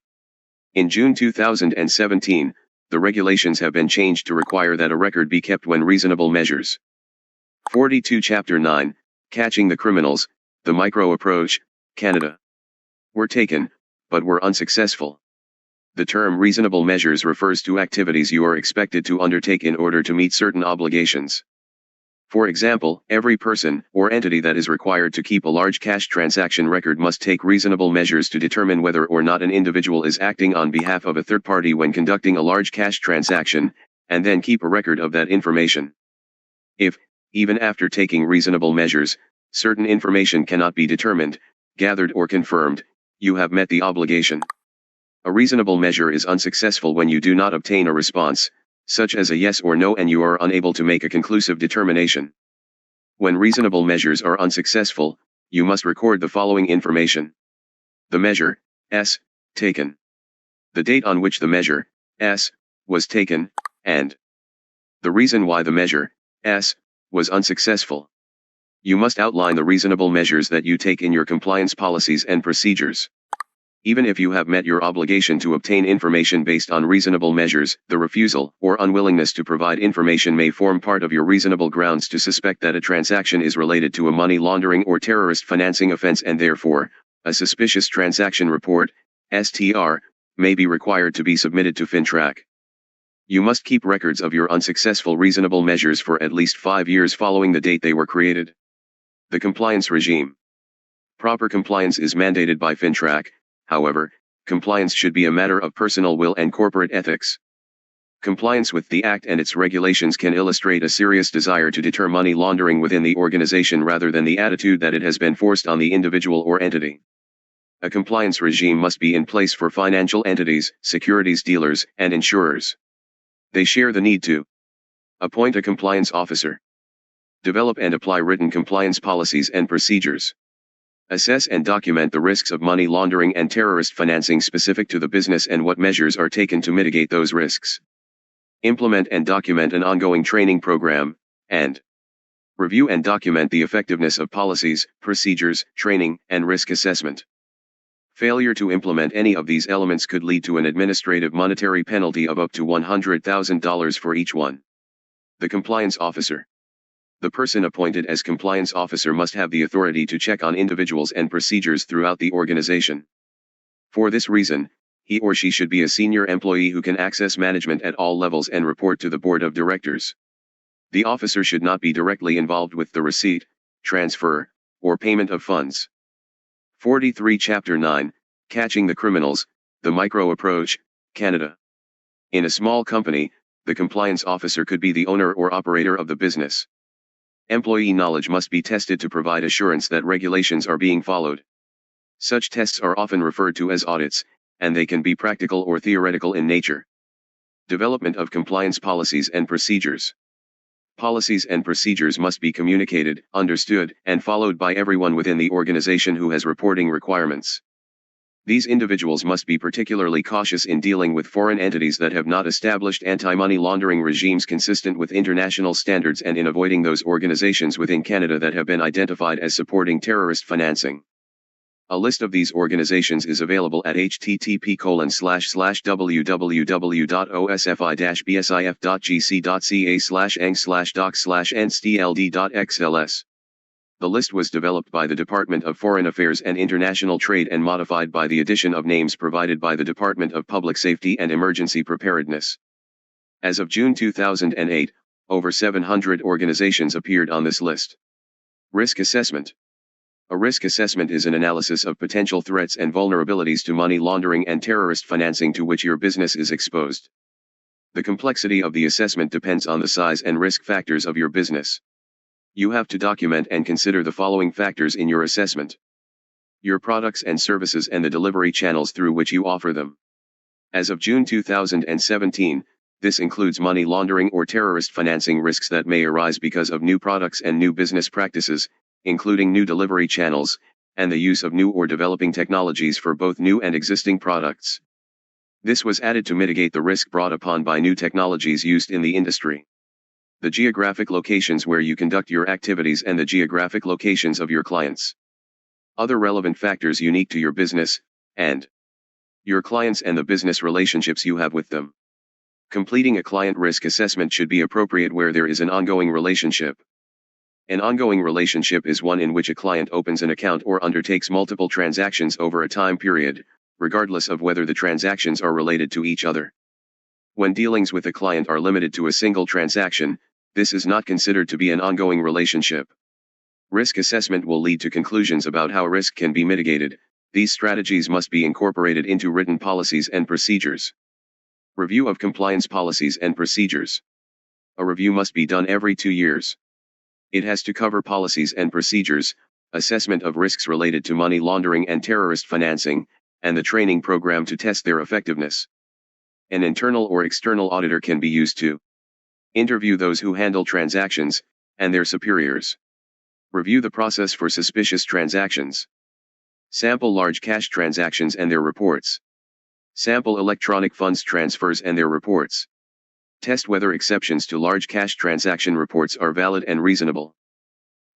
B: In June 2017, the regulations have been changed to require that a record be kept when reasonable measures. 42 Chapter 9, Catching the Criminals, The Micro Approach, Canada, were taken, but were unsuccessful. The term reasonable measures refers to activities you are expected to undertake in order to meet certain obligations. For example, every person or entity that is required to keep a large cash transaction record must take reasonable measures to determine whether or not an individual is acting on behalf of a third party when conducting a large cash transaction, and then keep a record of that information. If, even after taking reasonable measures, certain information cannot be determined, gathered or confirmed, you have met the obligation. A reasonable measure is unsuccessful when you do not obtain a response, such as a yes or no, and you are unable to make a conclusive determination. When reasonable measures are unsuccessful, you must record the following information. The measure, S, taken. The date on which the measure, S, was taken, and the reason why the measure, S, was unsuccessful. You must outline the reasonable measures that you take in your compliance policies and procedures. Even if you have met your obligation to obtain information based on reasonable measures, the refusal or unwillingness to provide information may form part of your reasonable grounds to suspect that a transaction is related to a money laundering or terrorist financing offense, and therefore, a suspicious transaction report, STR, may be required to be submitted to FINTRAC. You must keep records of your unsuccessful reasonable measures for at least 5 years following the date they were created. The compliance regime. Proper compliance is mandated by FINTRAC. However, compliance should be a matter of personal will and corporate ethics. Compliance with the Act and its regulations can illustrate a serious desire to deter money laundering within the organization rather than the attitude that it has been forced on the individual or entity. A compliance regime must be in place for financial entities, securities dealers, and insurers. They share the need to appoint a compliance officer, develop and apply written compliance policies and procedures, assess and document the risks of money laundering and terrorist financing specific to the business and what measures are taken to mitigate those risks, implement and document an ongoing training program, and review and document the effectiveness of policies, procedures, training, and risk assessment. Failure to implement any of these elements could lead to an administrative monetary penalty of up to $100,000 for each one. The compliance officer. The person appointed as compliance officer must have the authority to check on individuals and procedures throughout the organization. For this reason, he or she should be a senior employee who can access management at all levels and report to the board of directors. The officer should not be directly involved with the receipt, transfer, or payment of funds. 43 Chapter 9, Catching the Criminals, The Micro Approach, Canada. In a small company, the compliance officer could be the owner or operator of the business. Employee knowledge must be tested to provide assurance that regulations are being followed. Such tests are often referred to as audits, and they can be practical or theoretical in nature. Development of compliance policies and procedures. Policies and procedures must be communicated, understood, and followed by everyone within the organization who has reporting requirements. These individuals must be particularly cautious in dealing with foreign entities that have not established anti-money laundering regimes consistent with international standards, and in avoiding those organizations within Canada that have been identified as supporting terrorist financing. A list of these organizations is available at http://www.osfi-bsif.gc.ca/eng/doc/ntld.xls. The list was developed by the Department of Foreign Affairs and International Trade and modified by the addition of names provided by the Department of Public Safety and Emergency Preparedness. As of June 2008, over 700 organizations appeared on this list. Risk assessment. A risk assessment is an analysis of potential threats and vulnerabilities to money laundering and terrorist financing to which your business is exposed. The complexity of the assessment depends on the size and risk factors of your business. You have to document and consider the following factors in your assessment: your products and services and the delivery channels through which you offer them. As of June 2017, this includes money laundering or terrorist financing risks that may arise because of new products and new business practices, including new delivery channels, and the use of new or developing technologies for both new and existing products. This was added to mitigate the risk brought upon by new technologies used in the industry. The geographic locations where you conduct your activities and the geographic locations of your clients. Other relevant factors unique to your business, and your clients and the business relationships you have with them. Completing a client risk assessment should be appropriate where there is an ongoing relationship. An ongoing relationship is one in which a client opens an account or undertakes multiple transactions over a time period, regardless of whether the transactions are related to each other. When dealings with a client are limited to a single transaction, this is not considered to be an ongoing relationship. Risk assessment will lead to conclusions about how risk can be mitigated. These strategies must be incorporated into written policies and procedures. Review of compliance policies and procedures. A review must be done every 2 years. It has to cover policies and procedures, assessment of risks related to money laundering and terrorist financing, and the training program to test their effectiveness. An internal or external auditor can be used to interview those who handle transactions, and their superiors. Review the process for suspicious transactions. Sample large cash transactions and their reports. Sample electronic funds transfers and their reports. Test whether exceptions to large cash transaction reports are valid and reasonable.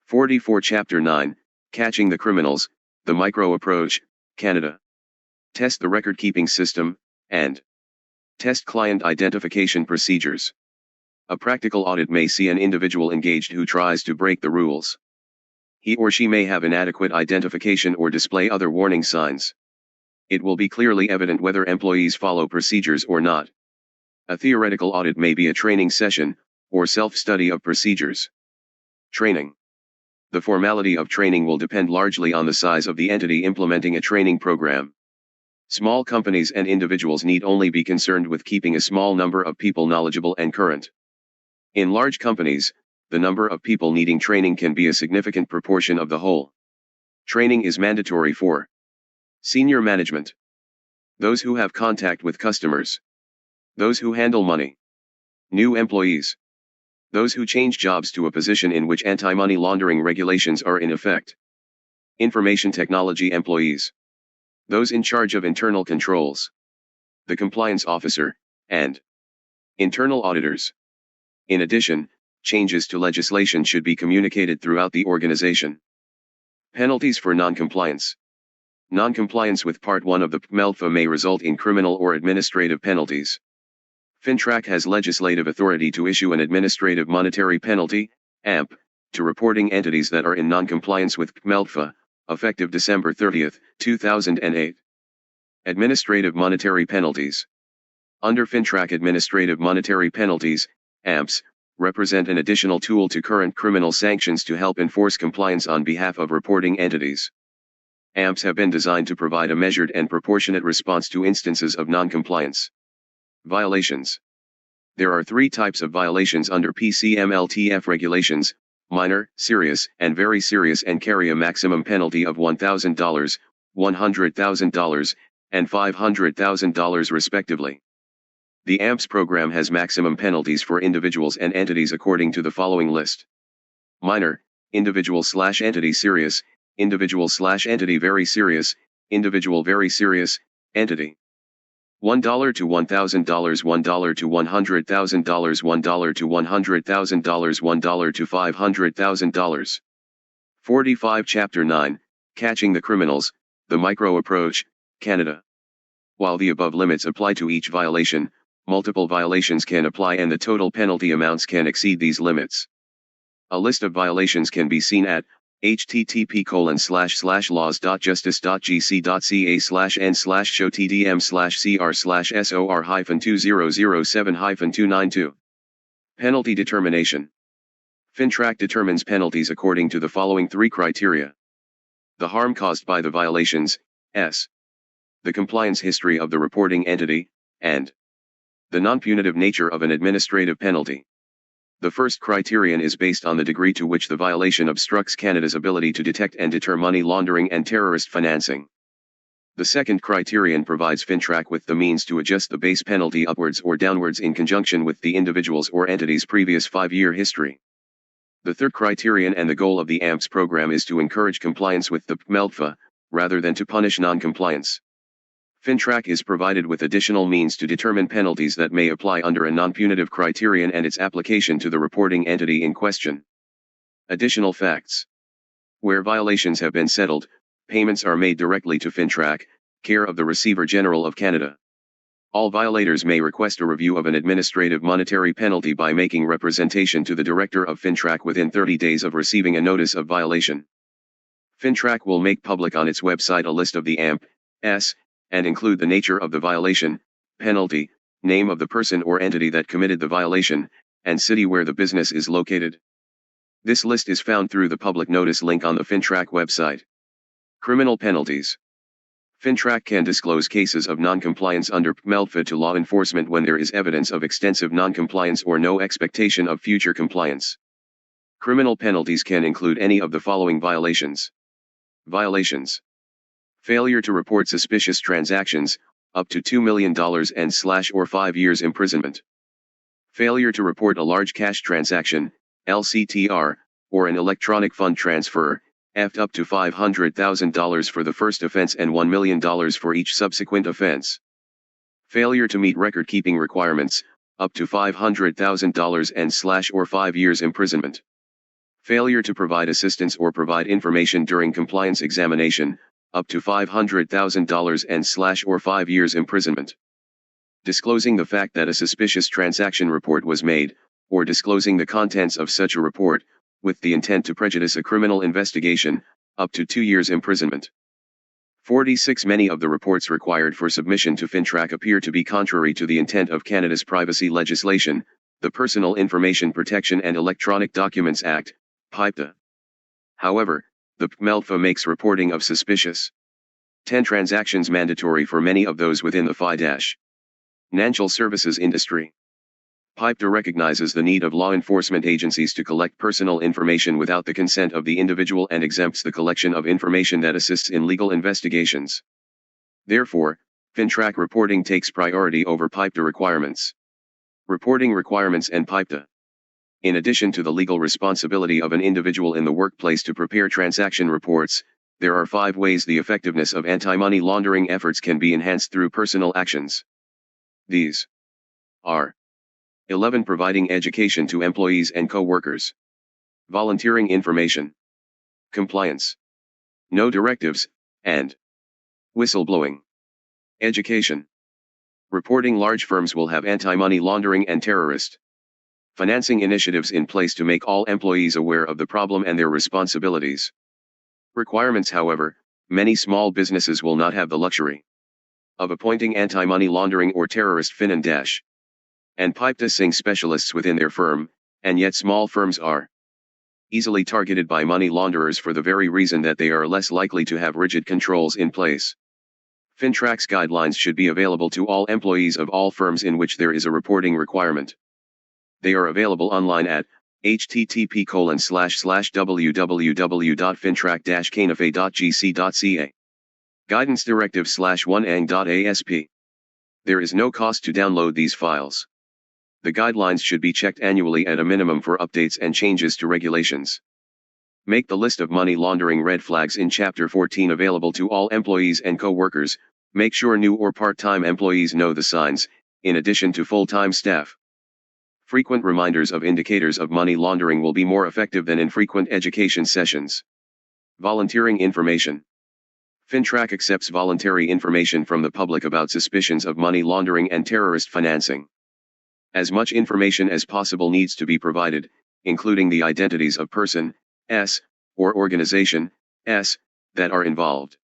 B: 44 Chapter 9, Catching the Criminals, the Micro Approach, Canada. Test the record-keeping system, and test client identification procedures. A practical audit may see an individual engaged who tries to break the rules. He or she may have inadequate identification or display other warning signs. It will be clearly evident whether employees follow procedures or not. A theoretical audit may be a training session, or self-study of procedures. Training. The formality of training will depend largely on the size of the entity implementing a training program. Small companies and individuals need only be concerned with keeping a small number of people knowledgeable and current. In large companies, the number of people needing training can be a significant proportion of the whole. Training is mandatory for senior management, those who have contact with customers, those who handle money, new employees, those who change jobs to a position in which anti-money laundering regulations are in effect, information technology employees, those in charge of internal controls, the compliance officer, and internal auditors. In addition, changes to legislation should be communicated throughout the organization. Penalties for non-compliance. Non-compliance with Part 1 of the PMELFA may result in criminal or administrative penalties. FINTRAC has legislative authority to issue an administrative monetary penalty, AMP, to reporting entities that are in non-compliance with PMELFA, effective December 30, 2008. Administrative monetary penalties. Under FINTRAC, administrative monetary penalties, AMPs, represent an additional tool to current criminal sanctions to help enforce compliance on behalf of reporting entities. AMPs have been designed to provide a measured and proportionate response to instances of non-compliance. Violations. There are 3 types of violations under PCMLTF regulations: minor, serious, and very serious, and carry a maximum penalty of $1,000, $100,000, and $500,000 respectively. The AMPS program has maximum penalties for individuals and entities according to the following list. Minor, individual/entity serious, individual/entity very serious, individual very serious, entity. $1 to $1,000, $1 to $100,000, $1 to $100,000, $1 to $500,000. 45 Chapter 9, Catching the Criminals, the Micro Approach, Canada. While the above limits apply to each violation, multiple violations can apply and the total penalty amounts can exceed these limits. A list of violations can be seen at http://laws.justice.gc.ca/n/showtdm/cr/sor-2007-292. Penalty determination. FINTRAC determines penalties according to the following 3 criteria: the harm caused by the violations, s. the compliance history of the reporting entity, and the non-punitive nature of an administrative penalty. The first criterion is based on the degree to which the violation obstructs Canada's ability to detect and deter money laundering and terrorist financing. The second criterion provides FINTRAC with the means to adjust the base penalty upwards or downwards in conjunction with the individual's or entity's previous 5-year history. The third criterion and the goal of the AMPS program is to encourage compliance with the PMELFA, rather than to punish non-compliance. FINTRAC is provided with additional means to determine penalties that may apply under a non-punitive criterion and its application to the reporting entity in question. Additional facts. Where violations have been settled, payments are made directly to FINTRAC, care of the Receiver General of Canada. All violators may request a review of an administrative monetary penalty by making representation to the Director of FinTrack within 30 days of receiving a notice of violation. FinTrack will make public on its website a list of the AMPs, and include the nature of the violation, penalty, name of the person or entity that committed the violation, and city where the business is located. This list is found through the public notice link on the FinTrack website. Criminal penalties. FinTrack can disclose cases of non-compliance under PMELFA to law enforcement when there is evidence of extensive non-compliance or no expectation of future compliance. Criminal penalties can include any of the following violations. Violations. Failure to report suspicious transactions, up to $2 million and or 5 years imprisonment. Failure to report a large cash transaction, LCTR, or an electronic fund transfer, EFT up to $500,000 for the first offense and $1 million for each subsequent offense. Failure to meet record-keeping requirements, up to $500,000 and or 5 years imprisonment. Failure to provide assistance or provide information during compliance examination, up to $500,000 and or 5 years imprisonment. Disclosing the fact that a suspicious transaction report was made, or disclosing the contents of such a report, with the intent to prejudice a criminal investigation, up to 2 years imprisonment. 46 Many of the reports required for submission to FinTrack appear to be contrary to the intent of Canada's privacy legislation, the Personal Information Protection and Electronic Documents Act, PIPTA. However, the PMELFA makes reporting of suspicious 10 transactions mandatory for many of those within the financial services industry. PIPTA recognizes the need of law enforcement agencies to collect personal information without the consent of the individual and exempts the collection of information that assists in legal investigations. Therefore, FinTrack reporting takes priority over PIPTA requirements. Reporting requirements and PIPTA. In addition to the legal responsibility of an individual in the workplace to prepare transaction reports, there are 5 ways the effectiveness of anti-money laundering efforts can be enhanced through personal actions. These are 11. Providing education to employees and co-workers. Volunteering information. Compliance. No directives, and whistleblowing. Education. Reporting. Large firms will have anti-money laundering and terrorist financing initiatives in place to make all employees aware of the problem and their responsibilities. Requirements. However, many small businesses will not have the luxury of appointing anti-money laundering or terrorist and PIPTA specialists within their firm, and yet small firms are easily targeted by money launderers for the very reason that they are less likely to have rigid controls in place. FinTrack's guidelines should be available to all employees of all firms in which there is a reporting requirement. They are available online at http://www.fintrack-canafe.gc.ca. Guidance Directive /1ang.asp. There is no cost to download these files. The guidelines should be checked annually at a minimum for updates and changes to regulations. Make the list of money laundering red flags in Chapter 14 available to all employees and co-workers. Make sure new or part-time employees know the signs, in addition to full-time staff. Frequent reminders of indicators of money laundering will be more effective than infrequent education sessions. Volunteering information. FinTrack accepts voluntary information from the public about suspicions of money laundering and terrorist financing. As much information as possible needs to be provided, including the identities of person, or organization, that are involved.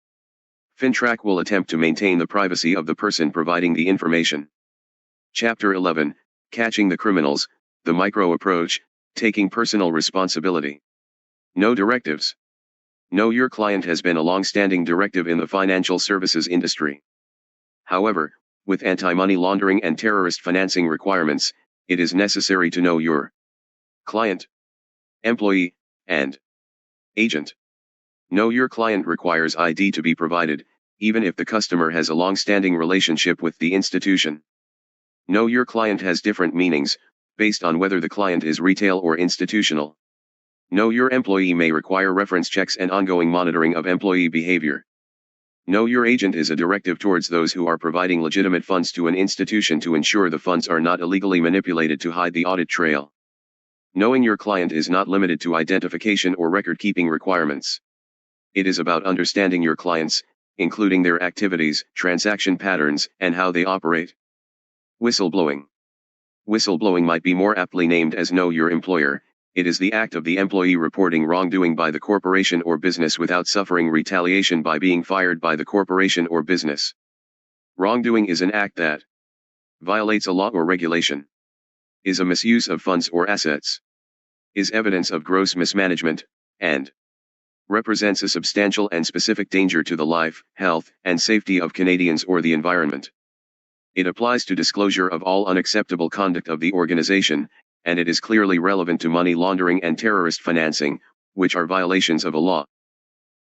B: FinTrack will attempt to maintain the privacy of the person providing the information. Chapter 11, Catching the Criminals, the Micro Approach, Taking Personal Responsibility. No directives. Know your client has been a long-standing directive in the financial services industry. However, with anti-money laundering and terrorist financing requirements, it is necessary to know your client, employee, and agent. Know your client requires ID to be provided, even if the customer has a long-standing relationship with the institution. Know your client has different meanings, based on whether the client is retail or institutional. Know your employee may require reference checks and ongoing monitoring of employee behavior. Know your agent is a directive towards those who are providing legitimate funds to an institution to ensure the funds are not illegally manipulated to hide the audit trail. Knowing your client is not limited to identification or record-keeping requirements. It is about understanding your clients, including their activities, transaction patterns, and how they operate. Whistleblowing. Whistleblowing might be more aptly named as know your employer. It is the act of the employee reporting wrongdoing by the corporation or business without suffering retaliation by being fired by the corporation or business. Wrongdoing is an act that violates a law or regulation, is a misuse of funds or assets, is evidence of gross mismanagement, and represents a substantial and specific danger to the life, health, and safety of Canadians or the environment. It applies to disclosure of all unacceptable conduct of the organization, and it is clearly relevant to money laundering and terrorist financing, which are violations of a law.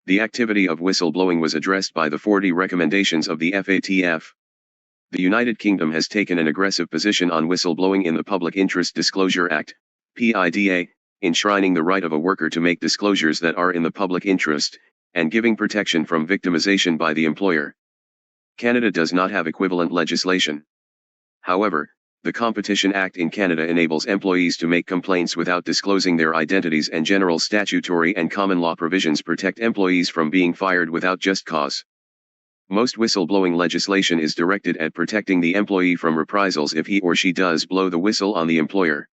B: The activity of whistleblowing was addressed by the 40 recommendations of the FATF. The United Kingdom has taken an aggressive position on whistleblowing in the Public Interest Disclosure Act, PIDA, enshrining the right of a worker to make disclosures that are in the public interest, and giving protection from victimization by the employer. Canada does not have equivalent legislation. However, the Competition Act in Canada enables employees to make complaints without disclosing their identities, and general statutory and common law provisions protect employees from being fired without just cause. Most whistleblowing legislation is directed at protecting the employee from reprisals if he or she does blow the whistle on the employer.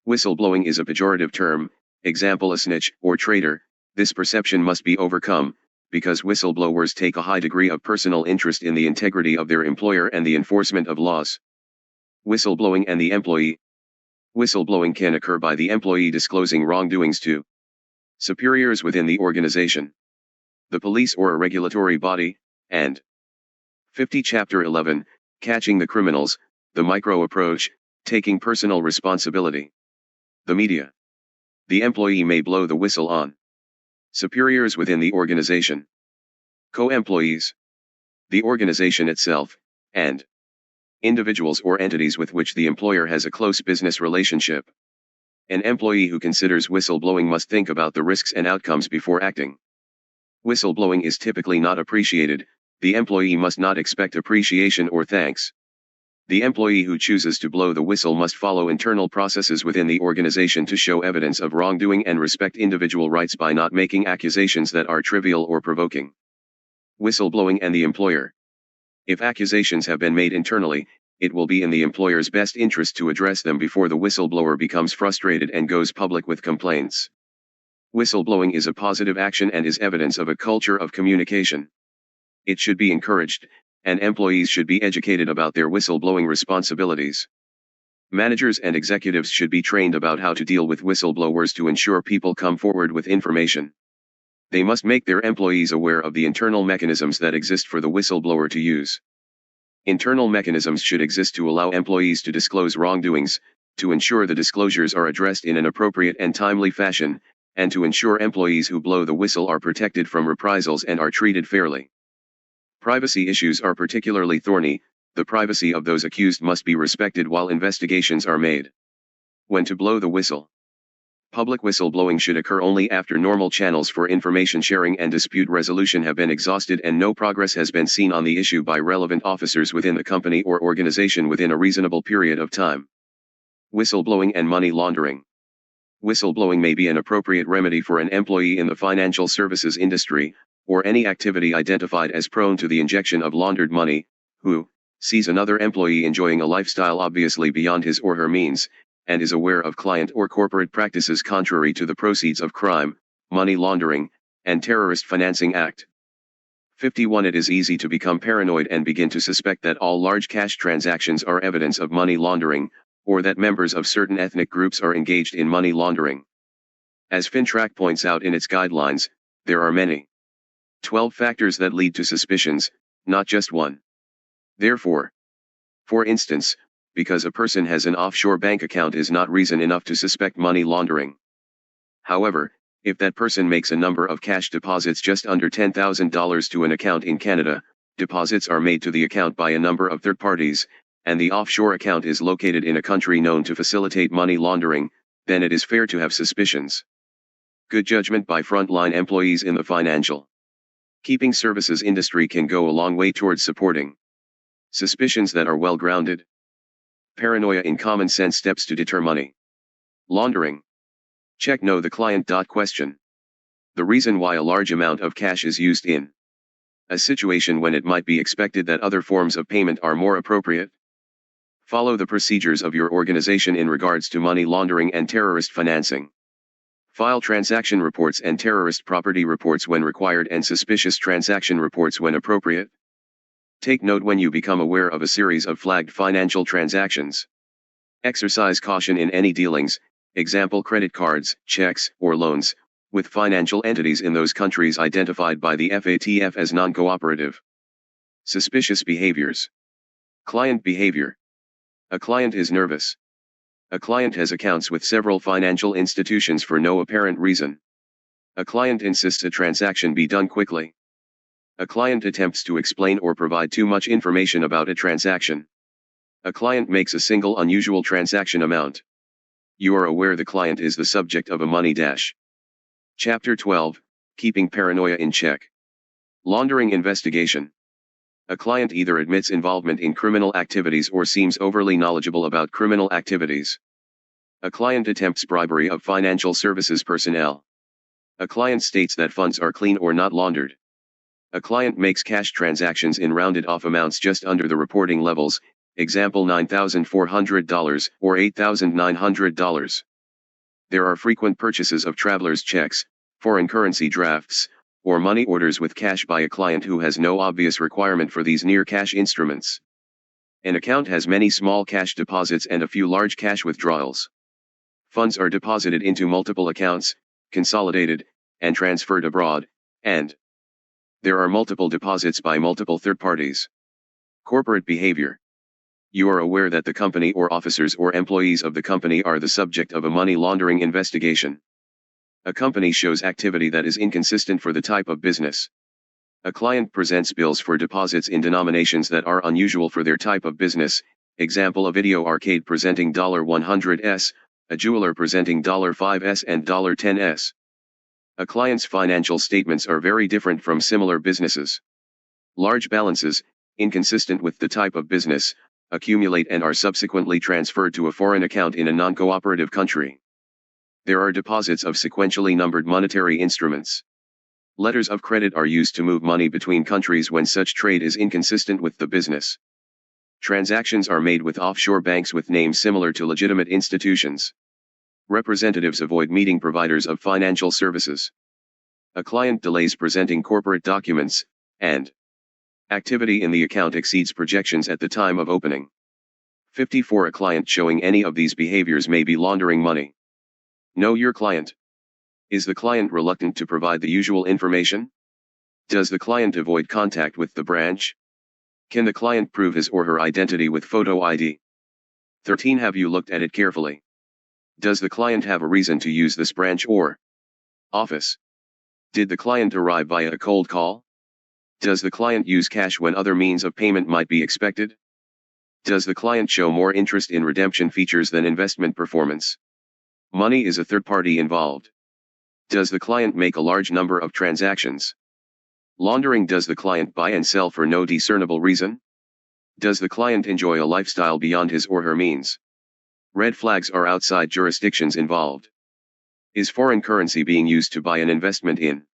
B: Whistleblowing is a pejorative term, example a snitch or traitor. This perception must be overcome, because whistleblowers take a high degree of personal interest in the integrity of their employer and the enforcement of laws. Whistleblowing and the employee. Whistleblowing can occur by the employee disclosing wrongdoings to superiors within the organization, the police or a regulatory body, and 50 Chapter 11, Catching the Criminals, the micro approach, taking personal responsibility. The media. The employee may blow the whistle on superiors within the organization, co-employees, the organization itself, and individuals or entities with which the employer has a close business relationship. An employee who considers whistleblowing must think about the risks and outcomes before acting. Whistleblowing is typically not appreciated. The employee must not expect appreciation or thanks. The employee who chooses to blow the whistle must follow internal processes within the organization to show evidence of wrongdoing and respect individual rights by not making accusations that are trivial or provoking. Whistleblowing and the employer. If accusations have been made internally, it will be in the employer's best interest to address them before the whistleblower becomes frustrated and goes public with complaints. Whistleblowing is a positive action and is evidence of a culture of communication. It should be encouraged, and employees should be educated about their whistleblowing responsibilities. Managers and executives should be trained about how to deal with whistleblowers to ensure people come forward with information. They must make their employees aware of the internal mechanisms that exist for the whistleblower to use. Internal mechanisms should exist to allow employees to disclose wrongdoings, to ensure the disclosures are addressed in an appropriate and timely fashion, and to ensure employees who blow the whistle are protected from reprisals and are treated fairly. Privacy issues are particularly thorny. The privacy of those accused must be respected while investigations are made. When to blow the whistle. Public whistleblowing should occur only after normal channels for information sharing and dispute resolution have been exhausted and no progress has been seen on the issue by relevant officers within the company or organization within a reasonable period of time. Whistleblowing and money laundering. Whistleblowing may be an appropriate remedy for an employee in the financial services industry, or any activity identified as prone to the injection of laundered money, who sees another employee enjoying a lifestyle obviously beyond his or her means, and is aware of client or corporate practices contrary to the proceeds of crime, money laundering, and terrorist financing act. 51. It is easy to become paranoid and begin to suspect that all large cash transactions are evidence of money laundering, or that members of certain ethnic groups are engaged in money laundering. As FinTrack points out in its guidelines, there are many 12 factors that lead to suspicions, not just one. Therefore, for instance, because a person has an offshore bank account is not reason enough to suspect money laundering. However, if that person makes a number of cash deposits just under $10,000 to an account in Canada, deposits are made to the account by a number of third parties, and the offshore account is located in a country known to facilitate money laundering, then it is fair to have suspicions. Good judgment by frontline employees in the financial keeping services industry can go a long way towards supporting suspicions that are well grounded. Paranoia in common sense steps to deter money laundering. Check know the client. Question. The reason why a large amount of cash is used in a situation when it might be expected that other forms of payment are more appropriate. Follow the procedures of your organization in regards to money laundering and terrorist financing. File transaction reports and terrorist property reports when required and suspicious transaction reports when appropriate. Take note when you become aware of a series of flagged financial transactions. Exercise caution in any dealings, example credit cards, checks, or loans, with financial entities in those countries identified by the FATF as non-cooperative. Suspicious behaviors. Client behavior. A client is nervous. A client has accounts with several financial institutions for no apparent reason. A client insists a transaction be done quickly. A client attempts to explain or provide too much information about a transaction. A client makes a single unusual transaction amount. You are aware the client is the subject of a money dash. Chapter 12, Keeping Paranoia in Check. Laundering investigation. A client either admits involvement in criminal activities or seems overly knowledgeable about criminal activities. A client attempts bribery of financial services personnel. A client states that funds are clean or not laundered. A client makes cash transactions in rounded off amounts just under the reporting levels, example $9,400 or $8,900. There are frequent purchases of traveler's checks, foreign currency drafts, or money orders with cash by a client who has no obvious requirement for these near-cash instruments. An account has many small cash deposits and a few large cash withdrawals. Funds are deposited into multiple accounts, consolidated, and transferred abroad, and there are multiple deposits by multiple third parties. Corporate behavior. You are aware that the company or officers or employees of the company are the subject of a money laundering investigation. A company shows activity that is inconsistent for the type of business. A client presents bills for deposits in denominations that are unusual for their type of business, example a video arcade presenting $100s, a jeweler presenting $5s and $10s. A client's financial statements are very different from similar businesses. Large balances, inconsistent with the type of business, accumulate and are subsequently transferred to a foreign account in a non-cooperative country. There are deposits of sequentially numbered monetary instruments. Letters of credit are used to move money between countries when such trade is inconsistent with the business. Transactions are made with offshore banks with names similar to legitimate institutions. Representatives avoid meeting providers of financial services. A client delays presenting corporate documents, and activity in the account exceeds projections at the time of opening. 54. A client showing any of these behaviors may be laundering money. Know your client. Is the client reluctant to provide the usual information? Does the client avoid contact with the branch? Can the client prove his or her identity with photo ID? 13. Have you looked at it carefully? Does the client have a reason to use this branch or office? Did the client arrive via a cold call? Does the client use cash when other means of payment might be expected? Does the client show more interest in redemption features than investment performance? Money is a third party involved. Does the client make a large number of transactions? Laundering. Does the client buy and sell for no discernible reason? Does the client enjoy a lifestyle beyond his or her means? Red flags are outside jurisdictions involved. Is foreign currency being used to buy an investment in